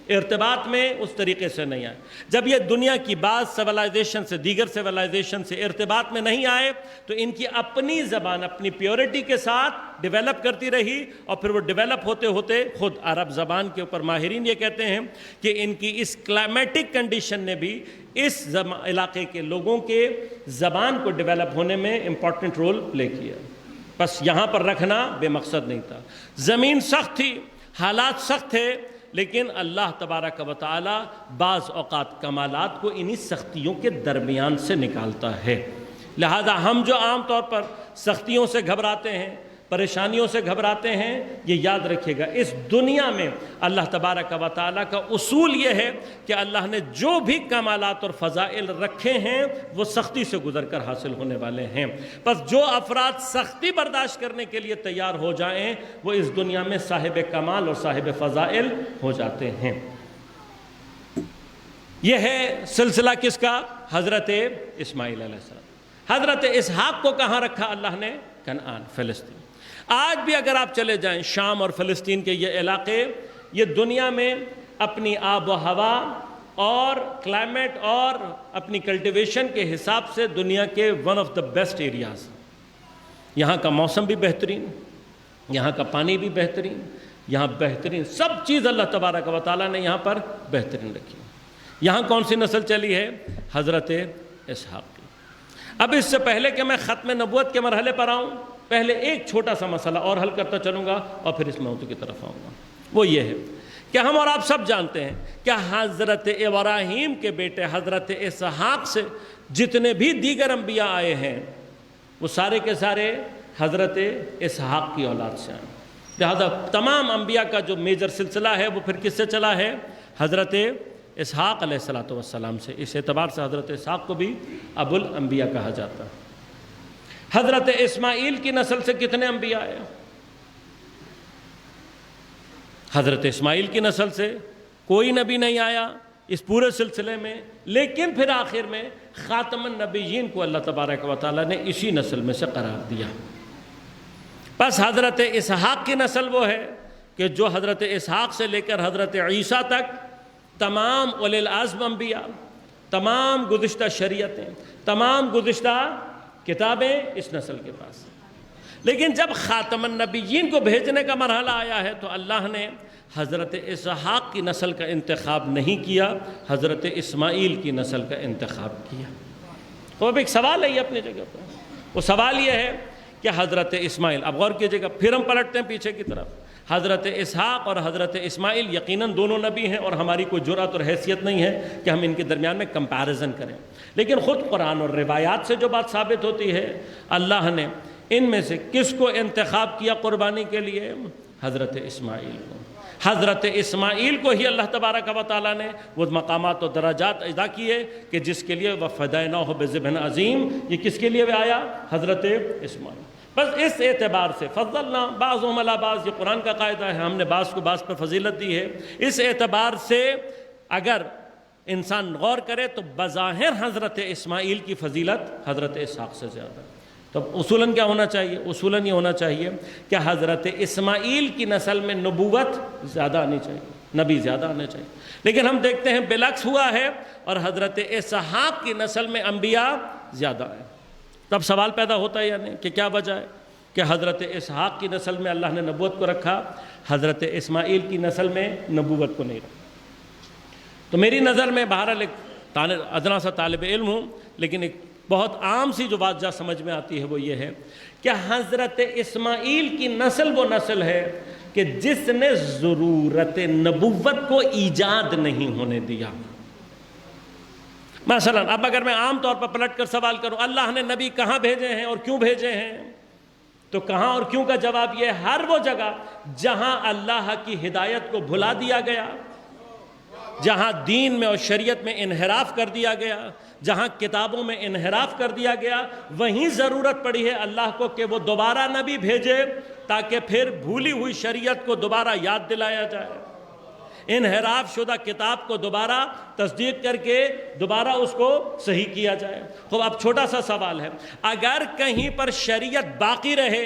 [SPEAKER 1] ارتباط میں اس طریقے سے نہیں آئے۔ جب یہ دنیا کی بعض سیولائزیشن سے، دیگر سیولائزیشن سے ارتباط میں نہیں آئے تو ان کی اپنی زبان اپنی پیورٹی کے ساتھ ڈیولپ کرتی رہی، اور پھر وہ ڈیولپ ہوتے ہوتے خود عرب زبان کے اوپر ماہرین یہ کہتے ہیں کہ ان کی اس کلائمیٹک کنڈیشن نے بھی اس علاقے کے لوگوں کے زبان کو ڈیولپ ہونے میں امپورٹنٹ رول پلے کیا۔ بس یہاں پر رکھنا بے مقصد نہیں تھا۔ زمین سخت تھی، حالات سخت تھے، لیکن اللہ تبارک و تعالی بعض اوقات کمالات کو انہی سختیوں کے درمیان سے نکالتا ہے۔ لہذا ہم جو عام طور پر سختیوں سے گھبراتے ہیں، پریشانیوں سے گھبراتے ہیں، یہ یاد رکھیے گا اس دنیا میں اللہ تبارک و تعالیٰ کا اصول یہ ہے کہ اللہ نے جو بھی کمالات اور فضائل رکھے ہیں وہ سختی سے گزر کر حاصل ہونے والے ہیں۔ پس جو افراد سختی برداشت کرنے کے لیے تیار ہو جائیں وہ اس دنیا میں صاحب کمال اور صاحب فضائل ہو جاتے ہیں۔ یہ ہے سلسلہ کس کا؟ حضرت اسماعیل علیہ السلام۔ حضرت اسحاق کو کہاں رکھا اللہ نے؟ کنعان، فلسطین۔ آج بھی اگر آپ چلے جائیں شام اور فلسطین کے یہ علاقے، یہ دنیا میں اپنی آب و ہوا اور کلائمیٹ اور اپنی کلٹیویشن کے حساب سے دنیا کے one of the best areas. یہاں کا موسم بھی بہترین، یہاں کا پانی بھی بہترین، یہاں بہترین سب چیز اللہ تبارک و تعالیٰ نے یہاں پر بہترین رکھی۔ یہاں کون سی نسل چلی ہے؟ حضرت اسحاق کی۔ اب اس سے پہلے کہ میں ختم نبوت کے مرحلے پر آؤں، پہلے ایک چھوٹا سا مسئلہ اور حل کرتا چلوں گا اور پھر اس موضوع کی طرف آؤں گا۔ وہ یہ ہے کہ ہم اور آپ سب جانتے ہیں کہ حضرت ابراہیم کے بیٹے حضرت اسحاق سے جتنے بھی دیگر انبیاء آئے ہیں وہ سارے کے سارے حضرت اسحاق کی اولاد سے آئے۔ لہذا تمام انبیاء کا جو میجر سلسلہ ہے وہ پھر کس سے چلا ہے؟ حضرت اسحاق علیہ السلام سے۔ اس اعتبار سے حضرت اسحاق کو بھی ابو الانبیاء کہا جاتا ہے۔ حضرت اسماعیل کی نسل سے کتنے انبیاء آئے؟ حضرت اسماعیل کی نسل سے کوئی نبی نہیں آیا اس پورے سلسلے میں، لیکن پھر آخر میں خاتم النبیین کو اللہ تبارک و تعالیٰ نے اسی نسل میں سے قرار دیا۔ بس حضرت اسحاق کی نسل وہ ہے کہ جو حضرت اسحاق سے لے کر حضرت عیسیٰ تک تمام اولی العزم انبیاء، تمام گزشتہ شریعتیں، تمام گزشتہ کتابیں اس نسل کے پاس۔ لیکن جب خاتم النبیین کو بھیجنے کا مرحلہ آیا ہے تو اللہ نے حضرت اسحاق کی نسل کا انتخاب نہیں کیا، حضرت اسماعیل کی نسل کا انتخاب کیا۔ تو اب ایک سوال ہے یہ اپنی جگہ پر، وہ سوال یہ ہے کہ حضرت اسماعیل، اب غور کیجئے گا، پھر ہم پلٹتے ہیں پیچھے کی طرف، حضرت اسحاق اور حضرت اسماعیل یقیناً دونوں نبی ہیں، اور ہماری کوئی جرأت اور حیثیت نہیں ہے کہ ہم ان کے درمیان میں کمپیریزن کریں، لیکن خود قرآن اور روایات سے جو بات ثابت ہوتی ہے، اللہ نے ان میں سے کس کو انتخاب کیا قربانی کے لیے؟ حضرت اسماعیل کو۔ حضرت اسماعیل کو ہی اللہ تبارک و تعالیٰ نے وہ مقامات و درجات ادا کیے کہ جس کے لیے وَفَدَيْنَاهُ بِذِبْحٍ عَظِيمٍ، یہ کس کے لیے آیا؟ حضرت اسماعیل۔ بس اس اعتبار سے فضلنا بعضهم علی بعض، یہ قرآن کا قاعدہ ہے، ہم نے بعض کو بعض پر فضیلت دی ہے۔ اس اعتبار سے اگر انسان غور کرے تو بظاہر حضرت اسماعیل کی فضیلت حضرت اسحاق سے زیادہ ہے۔ تو اصولاً کیا ہونا چاہیے؟ اصولاً یہ ہونا چاہیے کہ حضرت اسماعیل کی نسل میں نبوت زیادہ آنی چاہیے، نبی زیادہ آنے چاہیے، لیکن ہم دیکھتے ہیں بالعکس ہوا ہے، اور حضرت اسحاق کی نسل میں انبیاء زیادہ ہیں۔ تب سوال پیدا ہوتا ہے یعنی کہ کیا وجہ ہے کہ حضرت اسحاق کی نسل میں اللہ نے نبوت کو رکھا، حضرت اسماعیل کی نسل میں نبوت کو نہیں رکھا؟ تو میری نظر میں بہرحال ایک ادنا سا طالب علم ہوں، لیکن ایک بہت عام سی جو بات جا سمجھ میں آتی ہے وہ یہ ہے کہ حضرت اسماعیل کی نسل وہ نسل ہے کہ جس نے ضرورت نبوت کو ایجاد نہیں ہونے دیا۔ مثلا اب اگر میں عام طور پر پلٹ کر سوال کروں اللہ نے نبی کہاں بھیجے ہیں اور کیوں بھیجے ہیں، تو کہاں اور کیوں کا جواب یہ، ہر وہ جگہ جہاں اللہ کی ہدایت کو بھلا دیا گیا، جہاں دین میں اور شریعت میں انحراف کر دیا گیا، جہاں کتابوں میں انحراف کر دیا گیا، وہیں ضرورت پڑی ہے اللہ کو کہ وہ دوبارہ نبی بھیجے تاکہ پھر بھولی ہوئی شریعت کو دوبارہ یاد دلایا جائے، انحراف شدہ کتاب کو دوبارہ تصدیق کر کے دوبارہ اس کو صحیح کیا جائے۔ تو اب چھوٹا سا سوال ہے، اگر کہیں پر شریعت باقی رہے،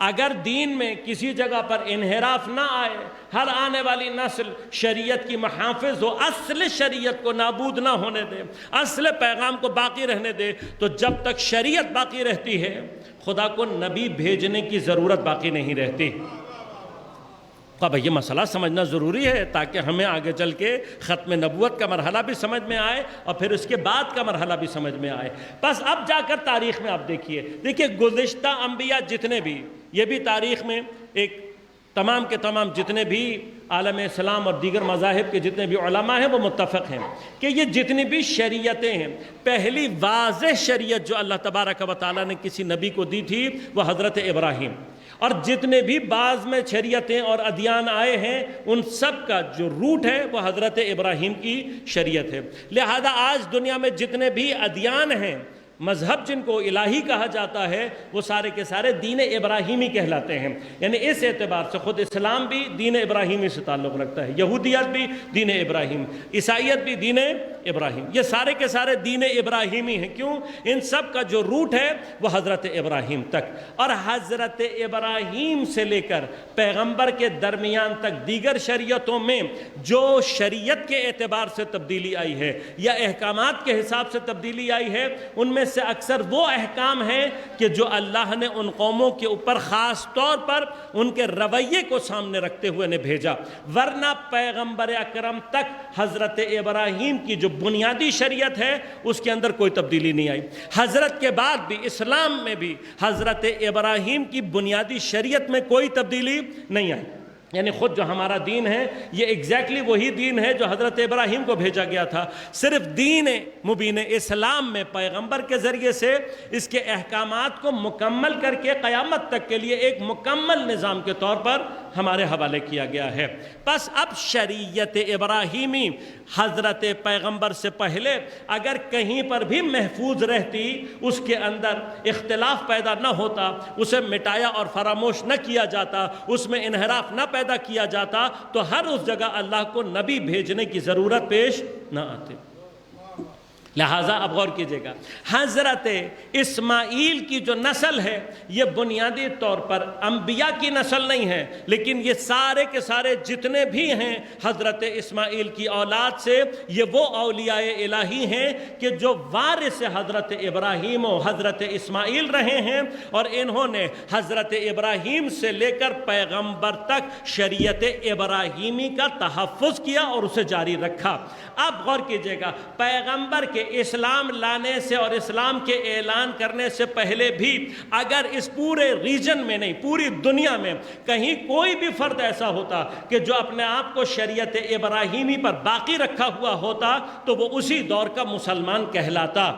[SPEAKER 1] اگر دین میں کسی جگہ پر انحراف نہ آئے، ہر آنے والی نسل شریعت کی محافظ ہو، اصل شریعت کو نابود نہ ہونے دے، اصل پیغام کو باقی رہنے دے، تو جب تک شریعت باقی رہتی ہے خدا کو نبی بھیجنے کی ضرورت باقی نہیں رہتی۔ اب یہ مسئلہ سمجھنا ضروری ہے تاکہ ہمیں آگے چل کے ختم نبوت کا مرحلہ بھی سمجھ میں آئے اور پھر اس کے بعد کا مرحلہ بھی سمجھ میں آئے۔ بس اب جا کر تاریخ میں آپ دیکھیے گزشتہ انبیاء جتنے بھی، یہ بھی تاریخ میں ایک تمام کے تمام جتنے بھی عالم اسلام اور دیگر مذاہب کے جتنے بھی علماء ہیں وہ متفق ہیں کہ یہ جتنی بھی شریعتیں ہیں، پہلی واضح شریعت جو اللہ تبارک و تعالیٰ نے کسی نبی کو دی تھی وہ حضرت ابراہیم، اور جتنے بھی بعض میں شریعتیں اور ادیان آئے ہیں ان سب کا جو روٹ ہے وہ حضرت ابراہیم کی شریعت ہے۔ لہذا آج دنیا میں جتنے بھی ادیان ہیں، مذہب جن کو الہی کہا جاتا ہے، وہ سارے کے سارے دین ابراہیمی کہلاتے ہیں، یعنی اس اعتبار سے خود اسلام بھی دین ابراہیمی سے تعلق رکھتا ہے، یہودیت بھی دین ابراہیم، عیسائیت بھی دین ابراہیم، یہ سارے کے سارے دین ابراہیمی ہیں۔ کیوں؟ ان سب کا جو روٹ ہے وہ حضرت ابراہیم تک، اور حضرت ابراہیم سے لے کر پیغمبر کے درمیان تک دیگر شریعتوں میں جو شریعت کے اعتبار سے تبدیلی آئی ہے یا احکامات کے حساب سے تبدیلی آئی ہے، ان میں سے اکثر وہ احکام ہیں کہ جو اللہ نے ان قوموں کے اوپر خاص طور پر ان کے رویے کو سامنے رکھتے ہوئے نے بھیجا، ورنہ پیغمبر اکرم تک حضرت ابراہیم کی جو بنیادی شریعت ہے اس کے اندر کوئی تبدیلی نہیں آئی۔ حضرت کے بعد بھی اسلام میں بھی حضرت ابراہیم کی بنیادی شریعت میں کوئی تبدیلی نہیں آئی، یعنی خود جو ہمارا دین ہے یہ ایگزیکٹلی وہی دین ہے جو حضرت ابراہیم کو بھیجا گیا تھا، صرف دین مبین اسلام میں پیغمبر کے ذریعے سے اس کے احکامات کو مکمل کر کے قیامت تک کے لیے ایک مکمل نظام کے طور پر ہمارے حوالے کیا گیا ہے۔ بس اب شریعت ابراہیمی حضرت پیغمبر سے پہلے اگر کہیں پر بھی محفوظ رہتی، اس کے اندر اختلاف پیدا نہ ہوتا، اسے مٹایا اور فراموش نہ کیا جاتا، اس میں انحراف نہ پیدا کیا جاتا، تو ہر اس جگہ اللہ کو نبی بھیجنے کی ضرورت پیش نہ آتی۔ لہٰذا اب غور کیجئے گا، حضرت اسماعیل کی جو نسل ہے یہ بنیادی طور پر انبیاء کی نسل نہیں ہے، لیکن یہ سارے کے سارے جتنے بھی ہیں حضرت اسماعیل کی اولاد سے، یہ وہ اولیاء الہی ہیں کہ جو وارث حضرت ابراہیم و حضرت اسماعیل رہے ہیں، اور انہوں نے حضرت ابراہیم سے لے کر پیغمبر تک شریعت ابراہیمی کا تحفظ کیا اور اسے جاری رکھا۔ اب غور کیجئے گا، پیغمبر کے اسلام لانے سے اور اسلام کے اعلان کرنے سے پہلے بھی اگر اس پورے ریجن میں نہیں، پوری دنیا میں کہیں کوئی بھی فرد ایسا ہوتا کہ جو اپنے آپ کو شریعت ابراہیمی پر باقی رکھا ہوا ہوتا تو وہ اسی دور کا مسلمان کہلاتا۔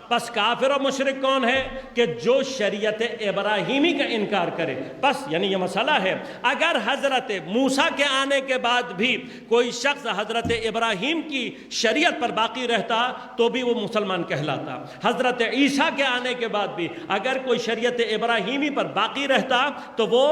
[SPEAKER 1] بس کافر و مشرک کون ہے کہ جو شریعت ابراہیمی کا انکار کرے، بس یعنی یہ مسئلہ ہے۔ اگر حضرت موسیٰ کے آنے کے بعد بھی کوئی شخص حضرت ابراہیم کی شریعت پر باقی رہتا تو بھی وہ مسلمان کہلاتا۔ حضرت عیسیٰ کے آنے کے بعد بھی اگر کوئی شریعت ابراہیمی پر باقی رہتا تو وہ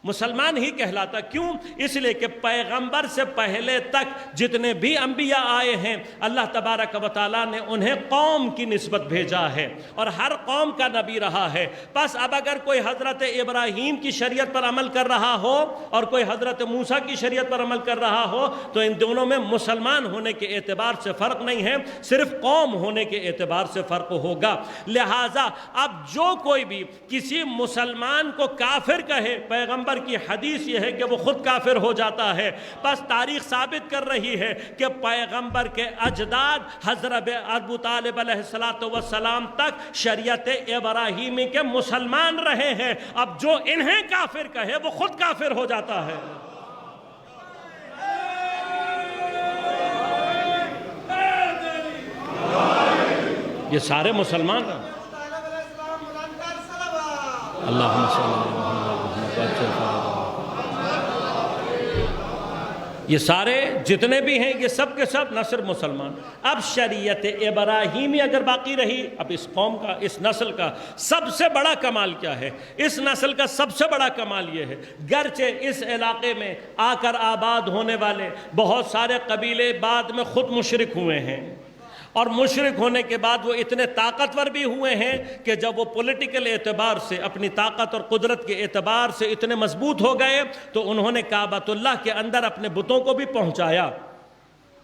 [SPEAKER 1] مسلمان ہی کہلاتا۔ کیوں؟ اس لیے کہ پیغمبر سے پہلے تک جتنے بھی انبیاء آئے ہیں اللہ تبارک و تعالیٰ نے انہیں قوم کی نسبت بھیجا ہے اور ہر قوم کا نبی رہا ہے۔ بس اب اگر کوئی حضرت ابراہیم کی شریعت پر عمل کر رہا ہو اور کوئی حضرت موسیٰ کی شریعت پر عمل کر رہا ہو تو ان دونوں میں مسلمان ہونے کے اعتبار سے فرق نہیں ہے، صرف قوم ہونے کے اعتبار سے فرق ہوگا۔ لہٰذا اب جو کوئی بھی کسی مسلمان کو کافر کہے، پیغمبر کی حدیث یہ ہے کہ وہ خود کافر ہو جاتا ہے۔ بس تاریخ ثابت کر رہی ہے کہ پیغمبر کے اجداد حضرت ابو طالب علیہ السلام تک شریعت ابراہیمی کے مسلمان رہے ہیں۔ اب جو انہیں کافر کہے وہ خود کافر ہو جاتا ہے۔ یہ سارے مسلمان ہیں۔ اللہم صلی اللہ علیہ وسلم۔ یہ سارے جتنے بھی ہیں یہ سب کے سب نہ صرف مسلمان۔ اب شریعت ابراہیمی اگر باقی رہی، اب اس قوم کا، اس نسل کا سب سے بڑا کمال کیا ہے؟ اس نسل کا سب سے بڑا کمال یہ ہے، گرچہ اس علاقے میں آ کر آباد ہونے والے بہت سارے قبیلے بعد میں خود مشرک ہوئے ہیں، اور مشرک ہونے کے بعد وہ اتنے طاقتور بھی ہوئے ہیں کہ جب وہ پولیٹیکل اعتبار سے اپنی طاقت اور قدرت کے اعتبار سے اتنے مضبوط ہو گئے تو انہوں نے کعبۃ اللہ کے اندر اپنے بتوں کو بھی پہنچایا۔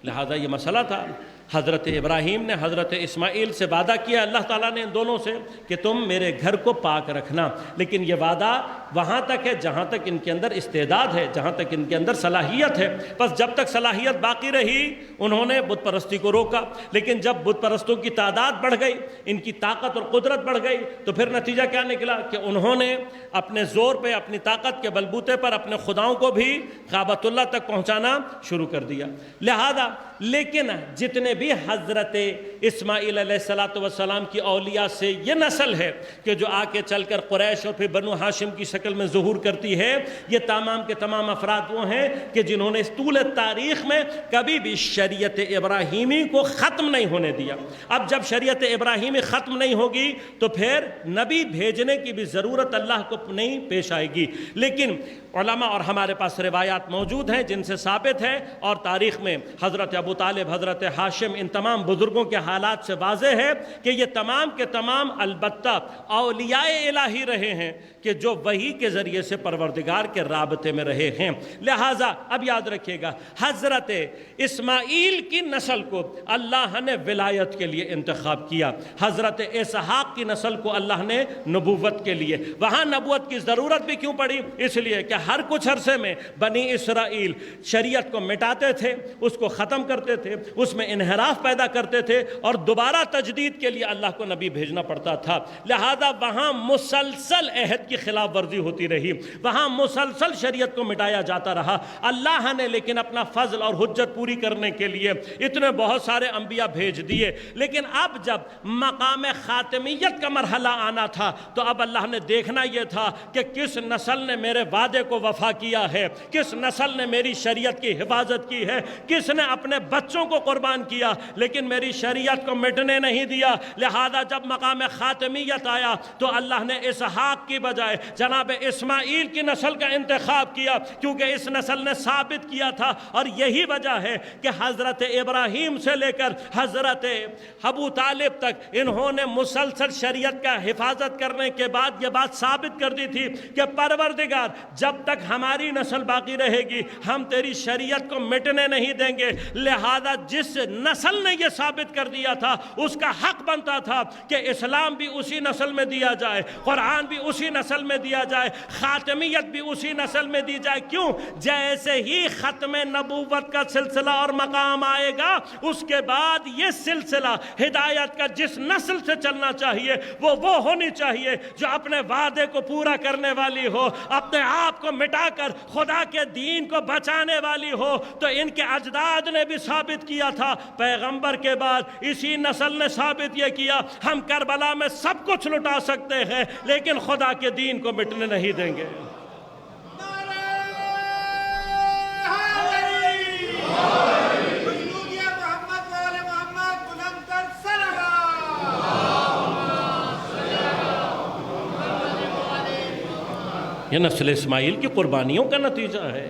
[SPEAKER 1] لہذا یہ مسئلہ تھا، حضرت ابراہیم نے حضرت اسماعیل سے وعدہ کیا اللہ تعالیٰ نے ان دونوں سے کہ تم میرے گھر کو پاک رکھنا، لیکن یہ وعدہ وہاں تک ہے جہاں تک ان کے اندر استعداد ہے، جہاں تک ان کے اندر صلاحیت ہے۔ بس جب تک صلاحیت باقی رہی انہوں نے بت پرستی کو روکا، لیکن جب بت پرستوں کی تعداد بڑھ گئی، ان کی طاقت اور قدرت بڑھ گئی تو پھر نتیجہ کیا نکلا کہ انہوں نے اپنے زور پہ، اپنی طاقت کے بلبوتے پر اپنے خداؤں کو بھی کعبۃ اللہ تک پہنچانا شروع کر دیا۔ لہذا لیکن جتنے بھی حضرت اسماعیل علیہ السلام کی اولیاء سے یہ نسل ہے کہ جو آ کے چل کر قریش اور پھر بنو ہاشم کی شکل میں ظہور کرتی ہے، یہ تمام کے تمام افراد وہ ہیں کہ جنہوں نے اس طول تاریخ میں کبھی بھی شریعت ابراہیمی کو ختم نہیں ہونے دیا۔ اب جب شریعت ابراہیمی ختم نہیں ہوگی تو پھر نبی بھیجنے کی بھی ضرورت اللہ کو نہیں پیش آئے گی۔ لیکن علماء اور ہمارے پاس روایات موجود ہیں جن سے ثابت ہے، اور تاریخ میں حضرت ابو طالب، حضرت ہاشم، ان تمام بزرگوں کے حالات سے واضح ہے کہ یہ تمام کے تمام البتہ اولیاء الہی رہے ہیں کہ جو وحی کے ذریعے سے پروردگار کے رابطے میں رہے ہیں۔ لہٰذا اب یاد رکھیے گا، حضرت اسماعیل کی نسل کو اللہ نے ولایت کے لیے انتخاب کیا، حضرت اسحاق کی نسل کو اللہ نے نبوت کے لیے۔ وہاں نبوت کی ضرورت بھی کیوں پڑی؟ اس لیے کہ ہر کچھ عرصے میں بنی اسرائیل شریعت کو مٹاتے تھے، اس کو ختم کرتے تھے، اس میں انحراف پیدا کرتے تھے، اور دوبارہ تجدید کے لیے اللہ کو نبی بھیجنا پڑتا تھا۔ لہذا وہاں مسلسل عہد کی خلاف ورزی ہوتی رہی، وہاں مسلسل شریعت کو مٹایا جاتا رہا۔ اللہ نے لیکن اپنا فضل اور حجت پوری کرنے کے لیے اتنے بہت سارے انبیاء بھیج دیے، لیکن اب جب مقام خاتمیت کا مرحلہ آنا تھا تو اب اللہ نے دیکھنا یہ تھا کہ کس نسل نے میرے وعدے کو وفا کیا ہے، کس نسل نے میری شریعت کی حفاظت کی ہے، کس نے اپنے بچوں کو قربان کیا دیا لیکن میری شریعت کو مٹنے نہیں دیا۔ لہذا جب مقام خاتمیت آیا تو اللہ نے اسحاق کی بجائے جناب اسماعیل کی نسل کا انتخاب کیا، کیونکہ اس نسل نے ثابت کیا تھا۔ اور یہی وجہ ہے کہ حضرت ابراہیم سے لے کر حضرت ابو طالب تک انہوں نے مسلسل شریعت کا حفاظت کرنے کے بعد یہ بات ثابت کر دی تھی کہ پروردگار جب تک ہماری نسل باقی رہے گی ہم تیری شریعت کو مٹنے نہیں دیں گے۔ لہذا جس نسل نے یہ ثابت کر دیا تھا اس کا حق بنتا تھا کہ اسلام بھی اسی نسل میں دیا جائے، قرآن بھی اسی نسل میں دیا جائے، خاتمیت بھی اسی نسل میں دی جائے۔ کیوں؟ جیسے ہی ختم نبوت کا سلسلہ اور مقام آئے گا اس کے بعد یہ سلسلہ ہدایت کا جس نسل سے چلنا چاہیے وہ ہونی چاہیے جو اپنے وعدے کو پورا کرنے والی ہو، اپنے آپ کو مٹا کر خدا کے دین کو بچانے والی ہو۔ تو ان کے اجداد نے بھی ثابت کیا تھا، پیغمبر کے بعد اسی نسل نے ثابت یہ کیا ہم کربلا میں سب کچھ لٹا سکتے ہیں لیکن خدا کے دین کو مٹنے نہیں دیں گے۔ یہ نسل اسماعیل کی قربانیوں کا نتیجہ ہے۔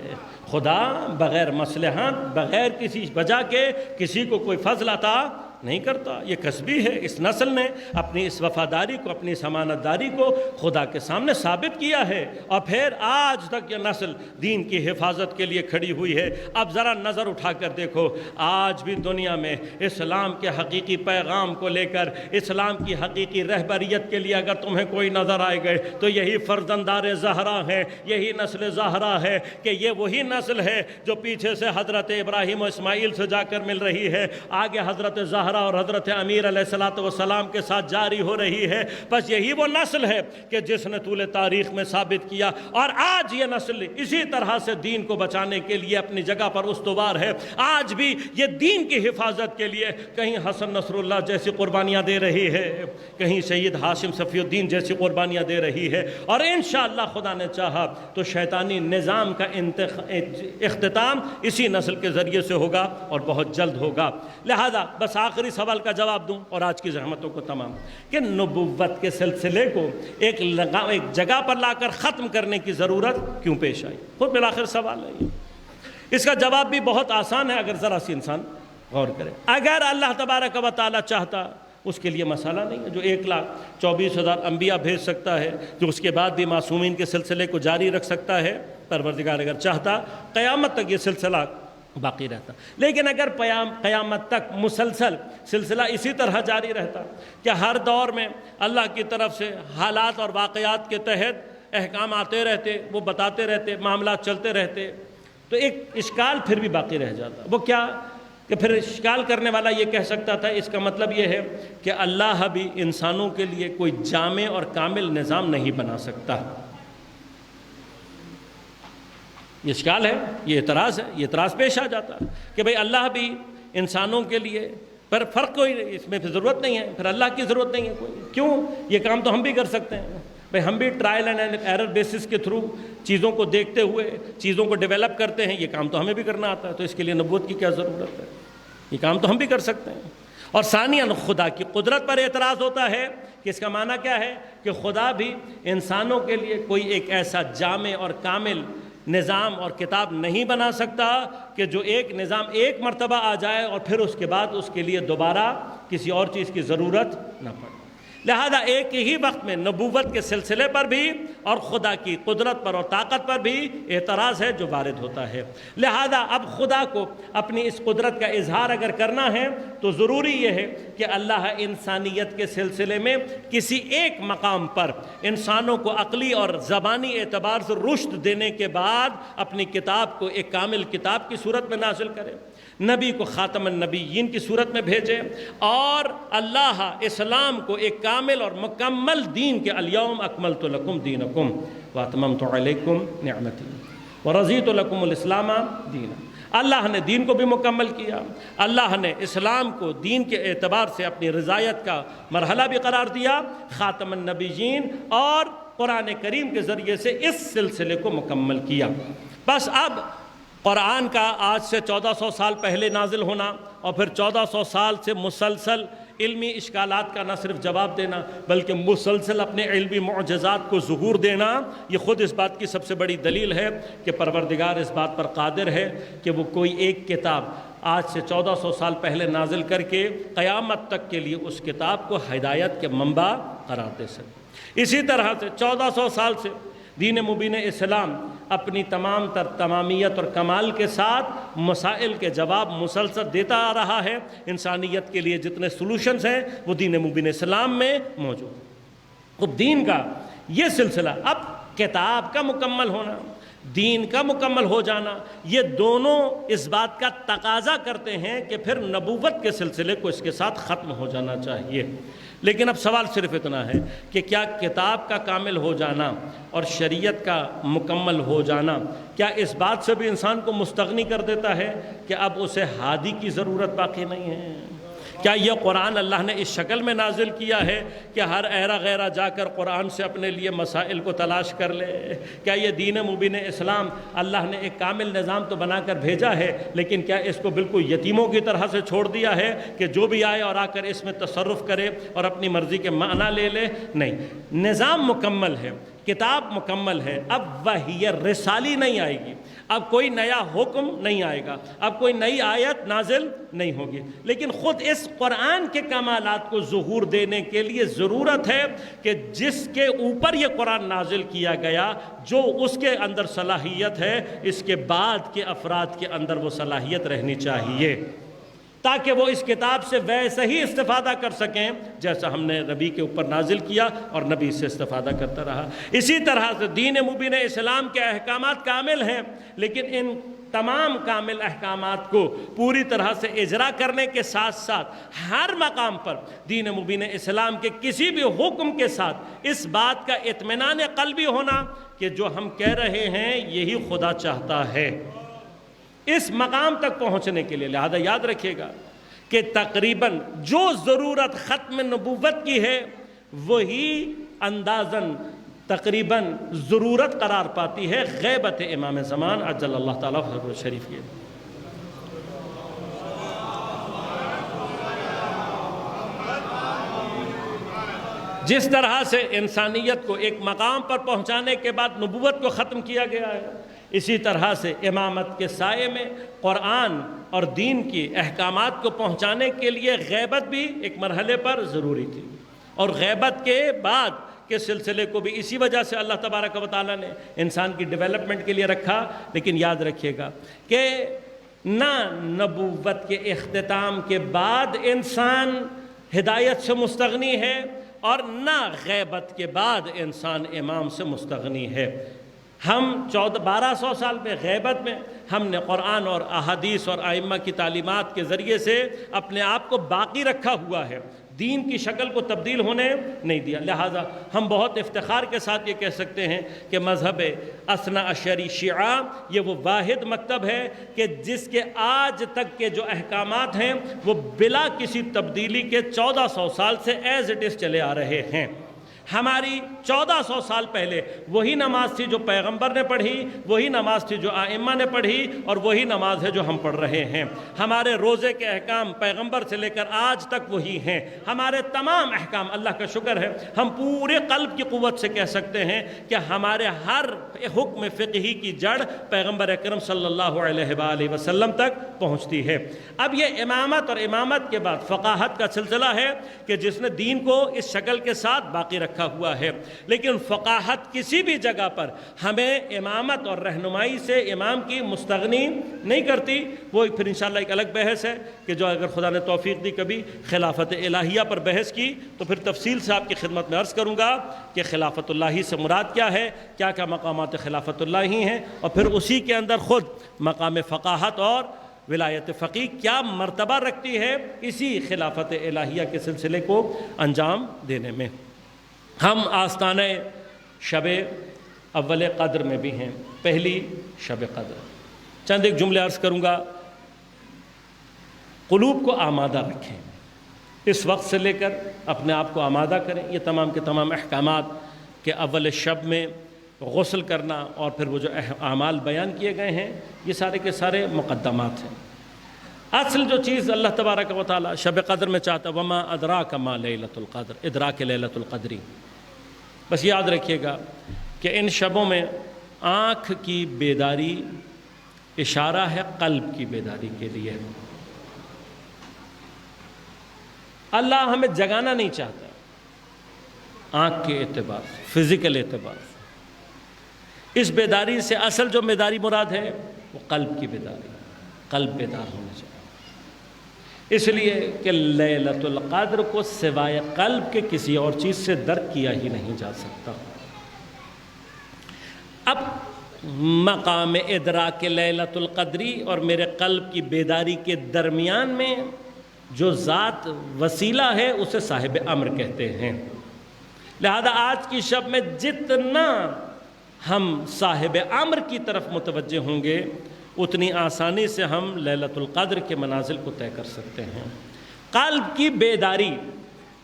[SPEAKER 1] خدا بغیر مصلحت، بغیر کسی وجہ کے کسی کو کوئی فضل عطا نہیں کرتا، یہ کسبی ہے۔ اس نسل نے اپنی اس وفاداری کو، اپنی اس امانت داری کو خدا کے سامنے ثابت کیا ہے اور پھر آج تک یہ نسل دین کی حفاظت کے لیے کھڑی ہوئی ہے۔ اب ذرا نظر اٹھا کر دیکھو، آج بھی دنیا میں اسلام کے حقیقی پیغام کو لے کر، اسلام کی حقیقی رہبریت کے لیے اگر تمہیں کوئی نظر آئے گئے تو یہی فرزندار زہرا ہے، یہی نسل زہرا ہے کہ یہ وہی نسل ہے جو پیچھے سے حضرت ابراہیم و اسماعیل سے جا کر مل رہی ہے، آگے حضرت زہرا اور حضرت امیر علیہ السلام کے ساتھ جاری ہو رہی ہے۔ بس یہی وہ نسل ہے کہ جس نے طول تاریخ میں ثابت کیا اور آج یہ نسل اسی طرح سے دین کو بچانے کے لیے اپنی جگہ پر استوار ہے۔ آج بھی یہ دین کی حفاظت کے لیے کہیں حسن نصر اللہ جیسی قربانیاں دے رہی ہے، کہیں شہید ہاشم صفی الدین جیسی قربانیاں دے رہی ہے، اور انشاءاللہ خدا نے چاہا تو شیطانی نظام کا اختتام اسی نسل کے ذریعے سے ہوگا اور بہت جلد ہوگا۔ لہذا بس آخری سوال کا جواب دوں اور آج کی زحمتوں کو تمام، کہ نبوت کے سلسلے کو ایک جگہ پر لا کر ختم کرنے کی ضرورت کیوں پیش آئی؟ خود بالآخر سوال ہے۔ اس کا جواب بھی بہت آسان ہے اگر ذرا سی انسان غور کرے۔ اگر اللہ تبارک و تعالیٰ چاہتا اس کے لیے مسئلہ نہیں ہے، جو 1,24,000 انبیاء بھیج سکتا ہے، جو اس کے بعد بھی معصومین کے سلسلے کو جاری رکھ سکتا ہے، پروردگار اگر چاہتا قیامت تک یہ سلسلہ باقی رہتا۔ لیکن اگر قیامت تک مسلسل سلسلہ اسی طرح جاری رہتا کہ ہر دور میں اللہ کی طرف سے حالات اور واقعات کے تحت احکام آتے رہتے، وہ بتاتے رہتے، معاملات چلتے رہتے، تو ایک اشکال پھر بھی باقی رہ جاتا۔ وہ کیا کہ پھر اشکال کرنے والا یہ کہہ سکتا تھا اس کا مطلب یہ ہے کہ اللہ بھی انسانوں کے لیے کوئی جامع اور کامل نظام نہیں بنا سکتا۔ یہ اشکال ہے، یہ اعتراض ہے، یہ اعتراض پیش آ جاتا ہے کہ بھئی اللہ بھی انسانوں کے لیے پر فرق کوئی اس میں پھر ضرورت نہیں ہے، پھر اللہ کی ضرورت نہیں ہے کوئی، کیوں؟ یہ کام تو ہم بھی کر سکتے ہیں۔ بھئی ہم بھی ٹرائل اینڈ ایرر بیسس کے تھرو چیزوں کو دیکھتے ہوئے چیزوں کو ڈیولپ کرتے ہیں، یہ کام تو ہمیں بھی کرنا آتا ہے، تو اس کے لیے نبوت کی کیا ضرورت ہے؟ یہ کام تو ہم بھی کر سکتے ہیں۔ اور ثانیاً خدا کی قدرت پر اعتراض ہوتا ہے کہ اس کا معنی کیا ہے کہ خدا بھی انسانوں کے لیے کوئی ایک ایسا جامع اور کامل نظام اور کتاب نہیں بنا سکتا کہ جو ایک نظام ایک مرتبہ آ جائے اور پھر اس کے بعد اس کے لیے دوبارہ کسی اور چیز کی ضرورت نہ پڑے۔ لہذا ایک ہی وقت میں نبوت کے سلسلے پر بھی اور خدا کی قدرت پر اور طاقت پر بھی اعتراض ہے جو وارد ہوتا ہے۔ لہذا اب خدا کو اپنی اس قدرت کا اظہار اگر کرنا ہے تو ضروری یہ ہے کہ اللہ انسانیت کے سلسلے میں کسی ایک مقام پر انسانوں کو عقلی اور زبانی اعتبار سے رشد دینے کے بعد اپنی کتاب کو ایک کامل کتاب کی صورت میں نازل کرے، نبی کو خاتم النبیین کی صورت میں بھیجے، اور اللہ اسلام کو ایک کامل اور مکمل دین کے الیوم اکملت لکم دینکم واتممت علیکم نعمتی ورضیت لکم الاسلام دینا۔ اللہ نے دین کو بھی مکمل کیا، اللہ نے اسلام کو دین کے اعتبار سے اپنی رضایت کا مرحلہ بھی قرار دیا، خاتم النبیین اور قرآن کریم کے ذریعے سے اس سلسلے کو مکمل کیا۔ بس اب قرآن کا آج سے 1400 سال پہلے نازل ہونا اور پھر 1400 سال سے مسلسل علمی اشکالات کا نہ صرف جواب دینا بلکہ مسلسل اپنے علمی معجزات کو ظہور دینا، یہ خود اس بات کی سب سے بڑی دلیل ہے کہ پروردگار اس بات پر قادر ہے کہ وہ کوئی ایک کتاب آج سے 1400 سال پہلے نازل کر کے قیامت تک کے لیے اس کتاب کو ہدایت کے منبع قرار دے سکے۔ اسی طرح سے 1400 سال سے دین مبین اسلام اپنی تمام تر تمامیت اور کمال کے ساتھ مسائل کے جواب مسلسل دیتا آ رہا ہے۔ انسانیت کے لیے جتنے سلوشنز ہیں وہ دین مبین اسلام میں موجود ہیں۔ اب دین کا یہ سلسلہ، اب کتاب کا مکمل ہونا، دین کا مکمل ہو جانا، یہ دونوں اس بات کا تقاضا کرتے ہیں کہ پھر نبوت کے سلسلے کو اس کے ساتھ ختم ہو جانا چاہیے۔ لیکن اب سوال صرف اتنا ہے کہ کیا کتاب کا کامل ہو جانا اور شریعت کا مکمل ہو جانا کیا اس بات سے بھی انسان کو مستغنی کر دیتا ہے کہ اب اسے ہادی کی ضرورت باقی نہیں ہے؟ کیا یہ قرآن اللہ نے اس شکل میں نازل کیا ہے کہ ہر ایرا غیرہ جا کر قرآن سے اپنے لیے مسائل کو تلاش کر لے؟ کیا یہ دین مبین اسلام اللہ نے ایک کامل نظام تو بنا کر بھیجا ہے، لیکن کیا اس کو بالکل یتیموں کی طرح سے چھوڑ دیا ہے کہ جو بھی آئے اور آ کر اس میں تصرف کرے اور اپنی مرضی کے معنی لے لے؟ نہیں، نظام مکمل ہے، کتاب مکمل ہے، اب وحی رسالی نہیں آئے گی، اب کوئی نیا حکم نہیں آئے گا، اب کوئی نئی آیت نازل نہیں ہوگی، لیکن خود اس قرآن کے کمالات کو ظہور دینے کے لیے ضرورت ہے کہ جس کے اوپر یہ قرآن نازل کیا گیا جو اس کے اندر صلاحیت ہے، اس کے بعد کے افراد کے اندر وہ صلاحیت رہنی چاہیے تاکہ وہ اس کتاب سے ویسے ہی استفادہ کر سکیں جیسا ہم نے نبی کے اوپر نازل کیا اور نبی سے استفادہ کرتا رہا۔ اسی طرح سے دین مبین اسلام کے احکامات کامل ہیں، لیکن ان تمام کامل احکامات کو پوری طرح سے اجرا کرنے کے ساتھ ساتھ ہر مقام پر دین مبین اسلام کے کسی بھی حکم کے ساتھ اس بات کا اطمینان قلبی ہونا کہ جو ہم کہہ رہے ہیں یہی خدا چاہتا ہے۔ اس مقام تک پہنچنے کے لیے لہذا یاد رکھیے گا کہ تقریباً جو ضرورت ختم نبوت کی ہے وہی اندازاً تقریباً ضرورت قرار پاتی ہے غیبت امام زمان عجل اللہ تعالیٰ فرجہ شریف کی۔ جس طرح سے انسانیت کو ایک مقام پر پہنچانے کے بعد نبوت کو ختم کیا گیا ہے، اسی طرح سے امامت کے سائے میں قرآن اور دین کی احکامات کو پہنچانے کے لیے غیبت بھی ایک مرحلے پر ضروری تھی، اور غیبت کے بعد کے سلسلے کو بھی اسی وجہ سے اللہ تبارک و تعالیٰ نے انسان کی ڈیولپمنٹ کے لیے رکھا۔ لیکن یاد رکھیے گا کہ نہ نبوت کے اختتام کے بعد انسان ہدایت سے مستغنی ہے اور نہ غیبت کے بعد انسان امام سے مستغنی ہے۔ ہم 1200 سال میں غیبت میں ہم نے قرآن اور احادیث اور ائمہ کی تعلیمات کے ذریعے سے اپنے آپ کو باقی رکھا ہوا ہے، دین کی شکل کو تبدیل ہونے نہیں دیا۔ لہٰذا ہم بہت افتخار کے ساتھ یہ کہہ سکتے ہیں کہ مذہب اثنا عشری شیعہ یہ وہ واحد مکتب ہے کہ جس کے آج تک کے جو احکامات ہیں وہ بلا کسی تبدیلی کے 1400 سال سے ایز اٹ از چلے آ رہے ہیں۔ ہماری 1400 سال پہلے وہی نماز تھی جو پیغمبر نے پڑھی، وہی نماز تھی جو ائمہ نے پڑھی، اور وہی نماز ہے جو ہم پڑھ رہے ہیں۔ ہمارے روزے کے احکام پیغمبر سے لے کر آج تک وہی ہیں۔ ہمارے تمام احکام، اللہ کا شکر ہے، ہم پورے قلب کی قوت سے کہہ سکتے ہیں کہ ہمارے ہر حکم فقہی کی جڑ پیغمبر اکرم صلی اللہ علیہ وآلہ وسلم تک پہنچتی ہے۔ اب یہ امامت اور امامت کے بعد فقاہت کا سلسلہ ہے کہ جس نے دین کو اس شکل کے ساتھ باقی رکھا ہوا ہے، لیکن فقاہت کسی بھی جگہ پر ہمیں امامت اور رہنمائی سے امام کی مستغنی نہیں کرتی۔ وہ پھر انشاءاللہ ایک الگ بحث ہے کہ جو اگر خدا نے توفیق دی کبھی خلافت الہیہ پر بحث کی تو پھر تفصیل سے آپ کی خدمت میں عرض کروں گا کہ خلافت اللہ سے مراد کیا ہے، کیا کیا مقامات خلافت اللہ ہی ہیں، اور پھر اسی کے اندر خود مقام فقاہت اور ولایت فقیہ کیا مرتبہ رکھتی ہے اسی خلافت الہیہ کے سلسلے کو انجام دینے میں۔ ہم آستانہ شب اول قدر میں بھی ہیں، پہلی شب قدر۔ چند ایک جملے عرض کروں گا۔ قلوب کو آمادہ رکھیں، اس وقت سے لے کر اپنے آپ کو آمادہ کریں۔ یہ تمام کے تمام احکامات کہ اول شب میں غسل کرنا اور پھر وہ جو اعمال بیان کیے گئے ہیں یہ سارے کے سارے مقدمات ہیں۔ اصل جو چیز اللہ تبارک و تعالیٰ شب قدر میں چاہتا وما ادراک ما لیلۃ القدر، ادراک لیلۃ القدری، بس یاد رکھیے گا کہ ان شبوں میں آنکھ کی بیداری اشارہ ہے قلب کی بیداری کے لیے۔ اللہ ہمیں جگانا نہیں چاہتا آنکھ کے اعتبار سے، فزیکل اعتبار سے۔ اس بیداری سے اصل جو بیداری مراد ہے وہ قلب کی بیداری، قلب بیدار ہونا چاہیے۔ اس لیے کہ لیلۃ القدر کو سوائے قلب کے کسی اور چیز سے درک کیا ہی نہیں جا سکتا۔ اب مقام ادراک لیلۃ القدری اور میرے قلب کی بیداری کے درمیان میں جو ذات وسیلہ ہے اسے صاحب امر کہتے ہیں۔ لہذا آج کی شب میں جتنا ہم صاحب امر کی طرف متوجہ ہوں گے اتنی آسانی سے ہم لیلۃ القدر کے منازل کو طے کر سکتے ہیں۔ قلب کی بیداری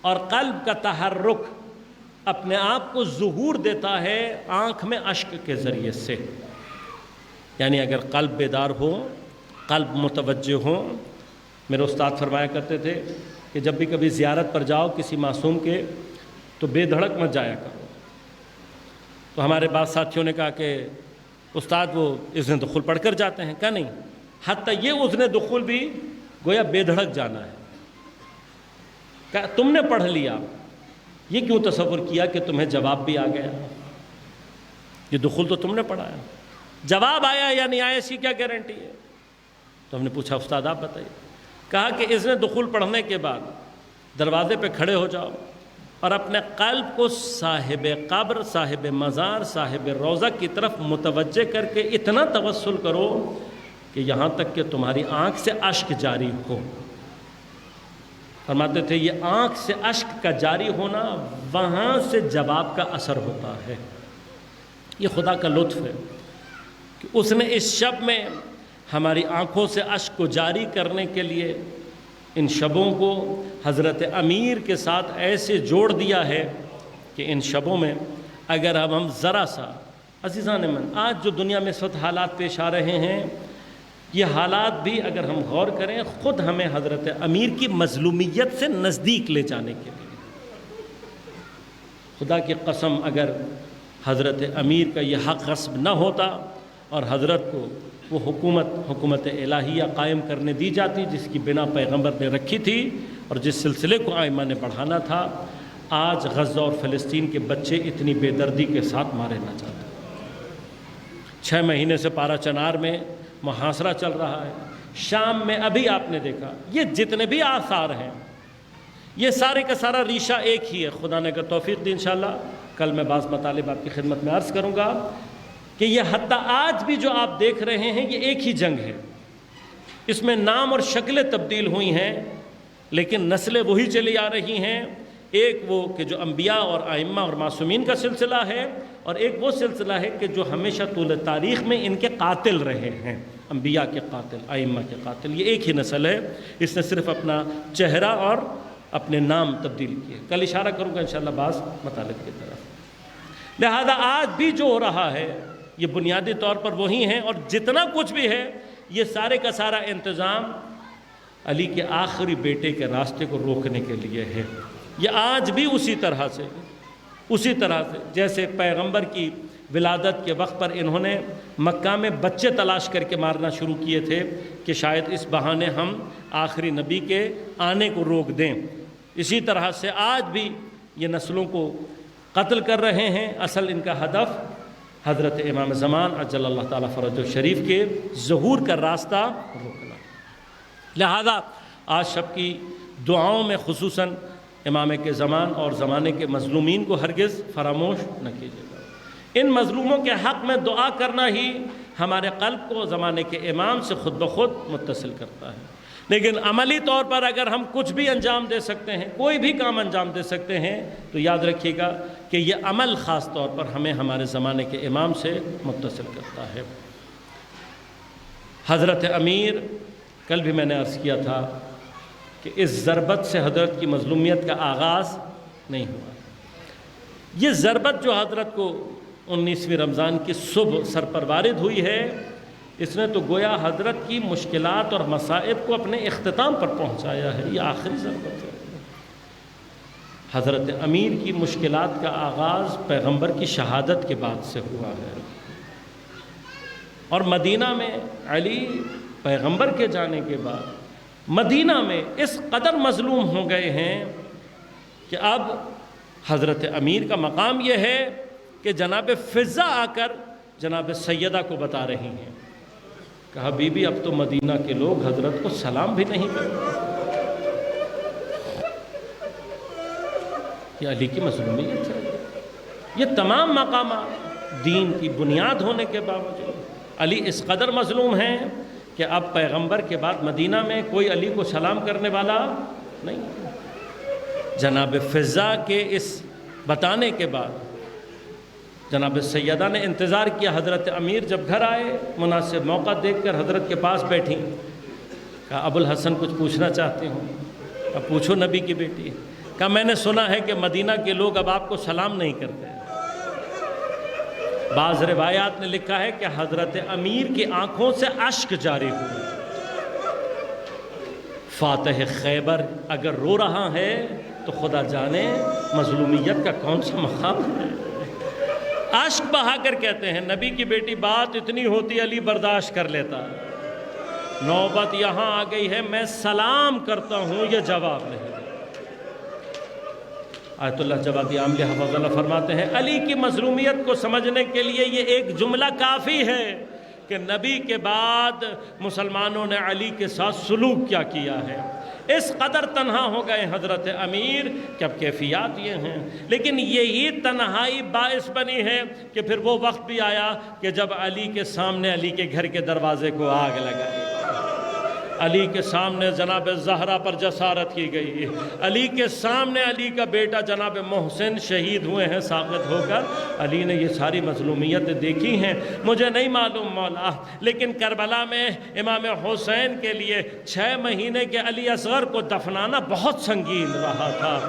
[SPEAKER 1] اور قلب کا تحرک اپنے آپ کو ظہور دیتا ہے آنکھ میں اشک کے ذریعے سے، یعنی اگر قلب بیدار ہو، قلب متوجہ ہو۔ میرے استاد فرمایا کرتے تھے کہ جب بھی کبھی زیارت پر جاؤ کسی معصوم کے تو بے دھڑک مت جایا کرو۔ تو ہمارے بعض ساتھیوں نے کہا کہ استاد وہ اذن دخول پڑھ کر جاتے ہیں، کہا نہیں، حتیٰ یہ اذن دخول بھی گویا بے دھڑک جانا ہے۔ کہا تم نے پڑھ لیا، یہ کیوں تصور کیا کہ تمہیں جواب بھی آ گیا؟ یہ دخول تو تم نے پڑھا ہے، جواب آیا یا نہیں آیا اس کی کیا گارنٹی ہے؟ تو ہم نے پوچھا استاد آپ بتائیے۔ کہا کہ اذن دخول پڑھنے کے بعد دروازے پہ کھڑے ہو جاؤ اور اپنے قلب کو صاحب قبر، صاحب مزار، صاحب روضہ کی طرف متوجہ کر کے اتنا توسل کرو کہ یہاں تک کہ تمہاری آنکھ سے اشک جاری ہو۔ فرماتے تھے یہ آنکھ سے اشک کا جاری ہونا وہاں سے جواب کا اثر ہوتا ہے۔ یہ خدا کا لطف ہے کہ اس نے اس شب میں ہماری آنکھوں سے اشک کو جاری کرنے کے لیے ان شبوں کو حضرت امیر کے ساتھ ایسے جوڑ دیا ہے کہ ان شبوں میں اگر اب ہم ذرا سا عزیزان من، آج جو دنیا میں اس وقت حالات پیش آ رہے ہیں یہ حالات بھی اگر ہم غور کریں خود ہمیں حضرت امیر کی مظلومیت سے نزدیک لے جانے کے لیے۔ خدا کی قسم اگر حضرت امیر کا یہ حق غصب نہ ہوتا اور حضرت کو وہ حکومت الہیہ قائم کرنے دی جاتی جس کی بنا پیغمبر نے رکھی تھی اور جس سلسلے کو آئمہ نے بڑھانا تھا، آج غزہ اور فلسطین کے بچے اتنی بے دردی کے ساتھ مارے نہ جاتے۔ 6 مہینے سے پارا چنار میں محاصرہ چل رہا ہے، شام میں ابھی آپ نے دیکھا، یہ جتنے بھی آثار ہیں یہ سارے کا سارا ریشہ ایک ہی ہے۔ خدا نے اگر توفیق دی انشاءاللہ کل میں بعض مطالب آپ کی خدمت میں عرض کروں گا کہ یہ حتیٰ آج بھی جو آپ دیکھ رہے ہیں یہ ایک ہی جنگ ہے، اس میں نام اور شکلیں تبدیل ہوئی ہیں لیکن نسلیں وہی چلی آ رہی ہیں۔ ایک وہ کہ جو انبیاء اور ائمہ اور معصومین کا سلسلہ ہے، اور ایک وہ سلسلہ ہے کہ جو ہمیشہ طول تاریخ میں ان کے قاتل رہے ہیں، انبیاء کے قاتل، ائمہ کے قاتل۔ یہ ایک ہی نسل ہے، اس نے صرف اپنا چہرہ اور اپنے نام تبدیل کیے۔ کل اشارہ کروں گا انشاءاللہ بعض مطالب کی طرف۔ لہذا آج بھی جو ہو رہا ہے یہ بنیادی طور پر وہی ہیں، اور جتنا کچھ بھی ہے یہ سارے کا سارا انتظام علی کے آخری بیٹے کے راستے کو روکنے کے لیے ہے۔ یہ آج بھی اسی طرح سے جیسے پیغمبر کی ولادت کے وقت پر انہوں نے مکہ میں بچے تلاش کر کے مارنا شروع کیے تھے کہ شاید اس بہانے ہم آخری نبی کے آنے کو روک دیں، اسی طرح سے آج بھی یہ نسلوں کو قتل کر رہے ہیں۔ اصل ان کا ہدف حضرت امام زمان عجل اللہ تعالیٰ فرجہ شریف کے ظہور کا راستہ روکنا۔ لہذا آج شب کی دعاؤں میں خصوصاً امام کے زمان اور زمانے کے مظلومین کو ہرگز فراموش نہ کیجیے گا۔ ان مظلوموں کے حق میں دعا کرنا ہی ہمارے قلب کو زمانے کے امام سے خود بخود متصل کرتا ہے۔ لیکن عملی طور پر اگر ہم کچھ بھی انجام دے سکتے ہیں، کوئی بھی کام انجام دے سکتے ہیں، تو یاد رکھیے گا کہ یہ عمل خاص طور پر ہمیں ہمارے زمانے کے امام سے متصل کرتا ہے۔ حضرت امیر، کل بھی میں نے عرض کیا تھا کہ اس ضربت سے حضرت کی مظلومیت کا آغاز نہیں ہوا۔ یہ ضربت جو حضرت کو 19ویں رمضان کی صبح سر پر وارد ہوئی ہے، اس نے تو گویا حضرت کی مشکلات اور مصائب کو اپنے اختتام پر پہنچایا ہے۔ یہ آخری ضرورت ہے۔ حضرت امیر کی مشکلات کا آغاز پیغمبر کی شہادت کے بعد سے ہوا ہے، اور مدینہ میں علی پیغمبر کے جانے کے بعد مدینہ میں اس قدر مظلوم ہو گئے ہیں کہ اب حضرت امیر کا مقام یہ ہے کہ جناب فضہ آ کر جناب سیدہ کو بتا رہی ہیں، کہا بی بی اب تو مدینہ کے لوگ حضرت کو سلام بھی نہیں کرتے۔ یہ علی کی مظلومیت ہے۔ یہ تمام مقامات دین کی بنیاد ہونے کے باوجود علی اس قدر مظلوم ہیں کہ اب پیغمبر کے بعد مدینہ میں کوئی علی کو سلام کرنے والا نہیں۔ جناب فضہ کے اس بتانے کے بعد جناب سیدہ نے انتظار کیا، حضرت امیر جب گھر آئے مناسب موقع دیکھ کر حضرت کے پاس بیٹھیں، کہا ابو الحسن کچھ پوچھنا چاہتے ہوں؟ اب پوچھو نبی کی بیٹی۔ کہا میں نے سنا ہے کہ مدینہ کے لوگ اب آپ کو سلام نہیں کرتے۔ بعض روایات نے لکھا ہے کہ حضرت امیر کی آنکھوں سے اشک جاری ہوئے۔ فاتح خیبر اگر رو رہا ہے تو خدا جانے مظلومیت کا کون سا مقام ہے۔ اشک بہا کر کہتے ہیں نبی کی بیٹی بات اتنی ہوتی علی برداشت کر لیتا، نوبت یہاں آ گئی ہے میں سلام کرتا ہوں یہ جواب نہیں۔ آیت اللہ جوادی عاملی حفظ اللہ فرماتے ہیں علی کی مظلومیت کو سمجھنے کے لیے یہ ایک جملہ کافی ہے کہ نبی کے بعد مسلمانوں نے علی کے ساتھ سلوک کیا کیا ہے۔ اس قدر تنہا ہو گئے حضرت امیر کہ اب کیفیات یہ ہیں، لیکن یہی تنہائی باعث بنی ہے کہ پھر وہ وقت بھی آیا کہ جب علی کے سامنے علی کے گھر کے دروازے کو آگ لگائی، علی کے سامنے جناب زہرا پر جسارت کی گئی، علی کے سامنے علی کا بیٹا جناب محسن شہید ہوئے ہیں ساقط ہو کر۔ علی نے یہ ساری مظلومیت دیکھی ہیں، مجھے نہیں معلوم مولا، لیکن کربلا میں امام حسین کے لیے 6 مہینے کے علی اصغر کو دفنانا بہت سنگین رہا تھا۔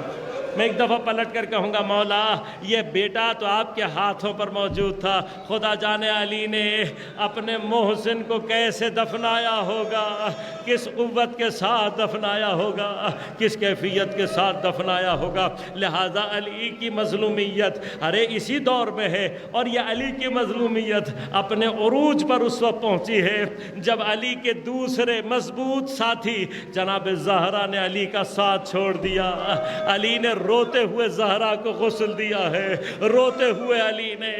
[SPEAKER 1] میں ایک دفعہ پلٹ کر کہوں گا مولا یہ بیٹا تو آپ کے ہاتھوں پر موجود تھا، خدا جانے علی نے اپنے محسن کو کیسے دفنایا ہوگا، کس قوت کے ساتھ دفنایا ہوگا، کس کیفیت کے ساتھ دفنایا ہوگا۔ لہذا علی کی مظلومیت ارے اسی دور میں ہے، اور یہ علی کی مظلومیت اپنے عروج پر اس وقت پہنچی ہے جب علی کے دوسرے مضبوط ساتھی جناب زہرا نے علی کا ساتھ چھوڑ دیا۔ علی نے روتے ہوئے زہرا کو غسل دیا ہے، روتے ہوئے علی نے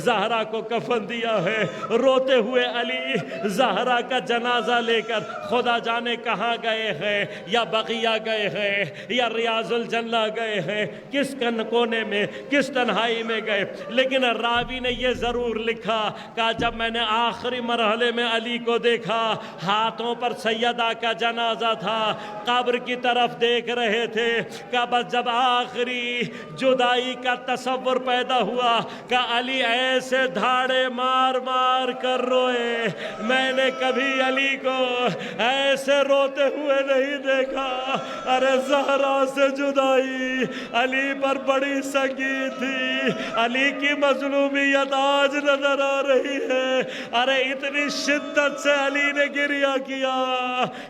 [SPEAKER 1] زہرا کو کفن دیا ہے، روتے ہوئے علی زہرا کا جنازہ لے کر خدا جانے کہاں گئے ہیں، یا بقیہ گئے ہیں یا ریاض الجنہ گئے ہیں، کس کونے میں کس تنہائی میں گئے، لیکن راوی نے یہ ضرور لکھا کہ جب میں نے آخری مرحلے میں علی کو دیکھا ہاتھوں پر سیدہ کا جنازہ تھا، قبر کی طرف دیکھ رہے تھے، کہ بس جب آخری جدائی کا تصور پیدا ہوا کہ علی ایسے دھاڑے مار مار کر روئے، میں نے کبھی علی کو ایسے روتے ہوئے نہیں دیکھا۔ ارے زہرا سے جدائی علی پر بڑی سنگین تھی، علی کی مظلومیت آج نظر آ رہی ہے۔ ارے اتنی شدت سے علی نے گریہ کیا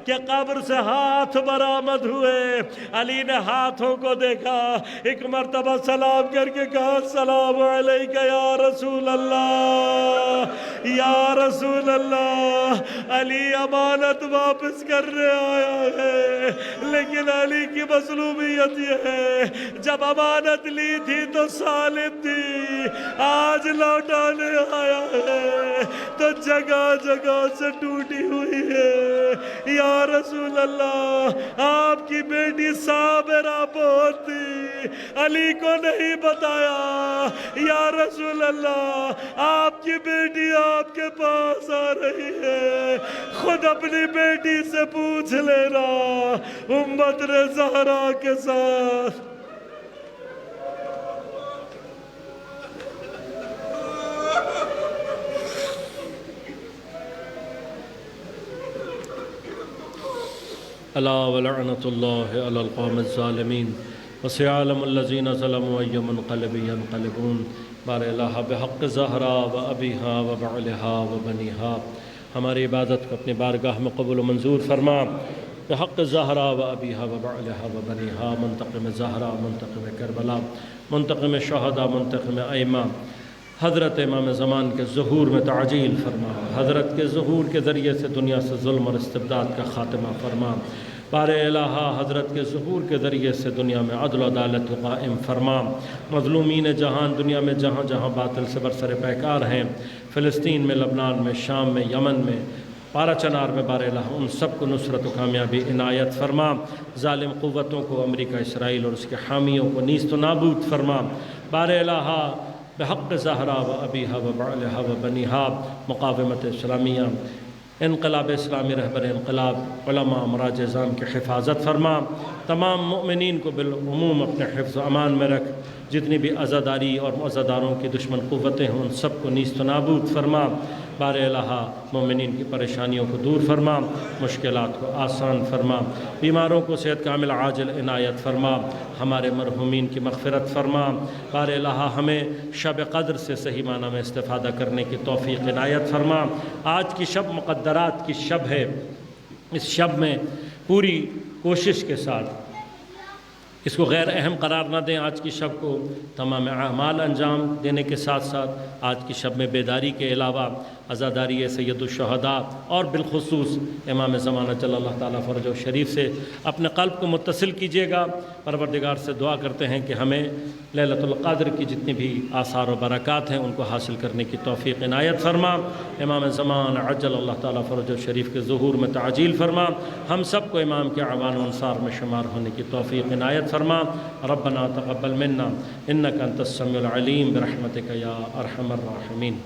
[SPEAKER 1] کہ قبر سے ہاتھ برآمد ہوئے، علی نے ہاتھوں کو دیکھا، ایک مرتبہ سلام کر کے کہا السلام علیکہ یا رسول اللہ، یا رسول اللہ۔ علی امانت واپس کرنے آیا ہے، لیکن علی کی مظلومیت یہ ہے جب امانت لی تھی تو سالم تھی، آج لوٹانے آیا ہے تو جگہ جگہ سے ٹوٹی ہوئی ہے۔ یا رسول اللہ آپ کی بیٹی صابرہ بہت تھی، علی کو نہیں بتایا۔ یا رسول اللہ آپ کی بیٹی آپ کے پاس آ رہی ہے، خود اپنی بیٹی سے پوچھ لینا امت نے زہرا کے ساتھ الا ولعنت اللہ علی القوم الظالمین وسيعلم الذين ظلموا أي منقلب ينقلبون بار الہ بحق زہرا و ابیہا و بعلہا و بنیہا، ہماری عبادت کو اپنی بارگاہ میں قبول و منظور فرما بحق زہرا و ابیہا و بعلہا و بنیہا، منتقم زہرا، منتقم کربلا، منتقم شہداء، منتقم ائمہ، حضرت امام زمان کے ظہور میں تعجیل فرما، حضرت کے ظہور کے ذریعے سے دنیا سے ظلم اور استبداد کا خاتمہ فرما، بار الہ حضرت کے ظہور کے ذریعے سے دنیا میں عدل و عدالت کو قائم فرما، مظلومین جہان دنیا میں جہاں جہاں باطل سے برسر پیکار ہیں، فلسطین میں، لبنان میں، شام میں، یمن میں، پارا چنار میں، بار الہ ان سب کو نصرت و کامیابی عنایت فرما، ظالم قوتوں کو، امریکہ، اسرائیل اور اس کے حامیوں کو نیست و نابود فرما، بار الہ بحق زہرا و ابیہا و بعلہا و بنیہا، مقاومت اسلامیہ، انقلاب اسلامی، رہبر انقلاب، علماء، مراجع ظام کی حفاظت فرما، تمام مؤمنین کو بالعموم اپنے حفظ و امان میں رکھ، جتنی بھی عزاداری اور عزاداروں کی دشمن قوتیں ہیں ان سب کو نیست و نابود فرما، بار الہ مومنین کی پریشانیوں کو دور فرما، مشکلات کو آسان فرما، بیماروں کو صحت کامل عاجل عنایت فرما، ہمارے مرحومین کی مغفرت فرما، بار الہ ہمیں شب قدر سے صحیح معنی میں استفادہ کرنے کی توفیق عنایت فرما۔ آج کی شب مقدرات کی شب ہے، اس شب میں پوری کوشش کے ساتھ اس کو غیر اہم قرار نہ دیں، آج کی شب کو تمام اعمال انجام دینے کے ساتھ ساتھ آج کی شب میں بیداری کے علاوہ عزاداری سید الشہداء اور بالخصوص امام زمانہ جل اللہ تعالیٰ فرجہ شریف سے اپنے قلب کو متصل کیجیے گا۔ پروردگار سے دعا کرتے ہیں کہ ہمیں لیلۃ القدر کی جتنی بھی آثار و برکات ہیں ان کو حاصل کرنے کی توفیق عنایت فرما، امام زمان عجل اللہ تعالیٰ فرجہ شریف کے ظہور میں تعجیل فرما، ہم سب کو امام کے اعوان و انصار میں شمار ہونے کی توفیق عنایت فرما۔ ربنا تقبل منا انک انت السمیع العلیم برحمتک یا ارحم الراحمین۔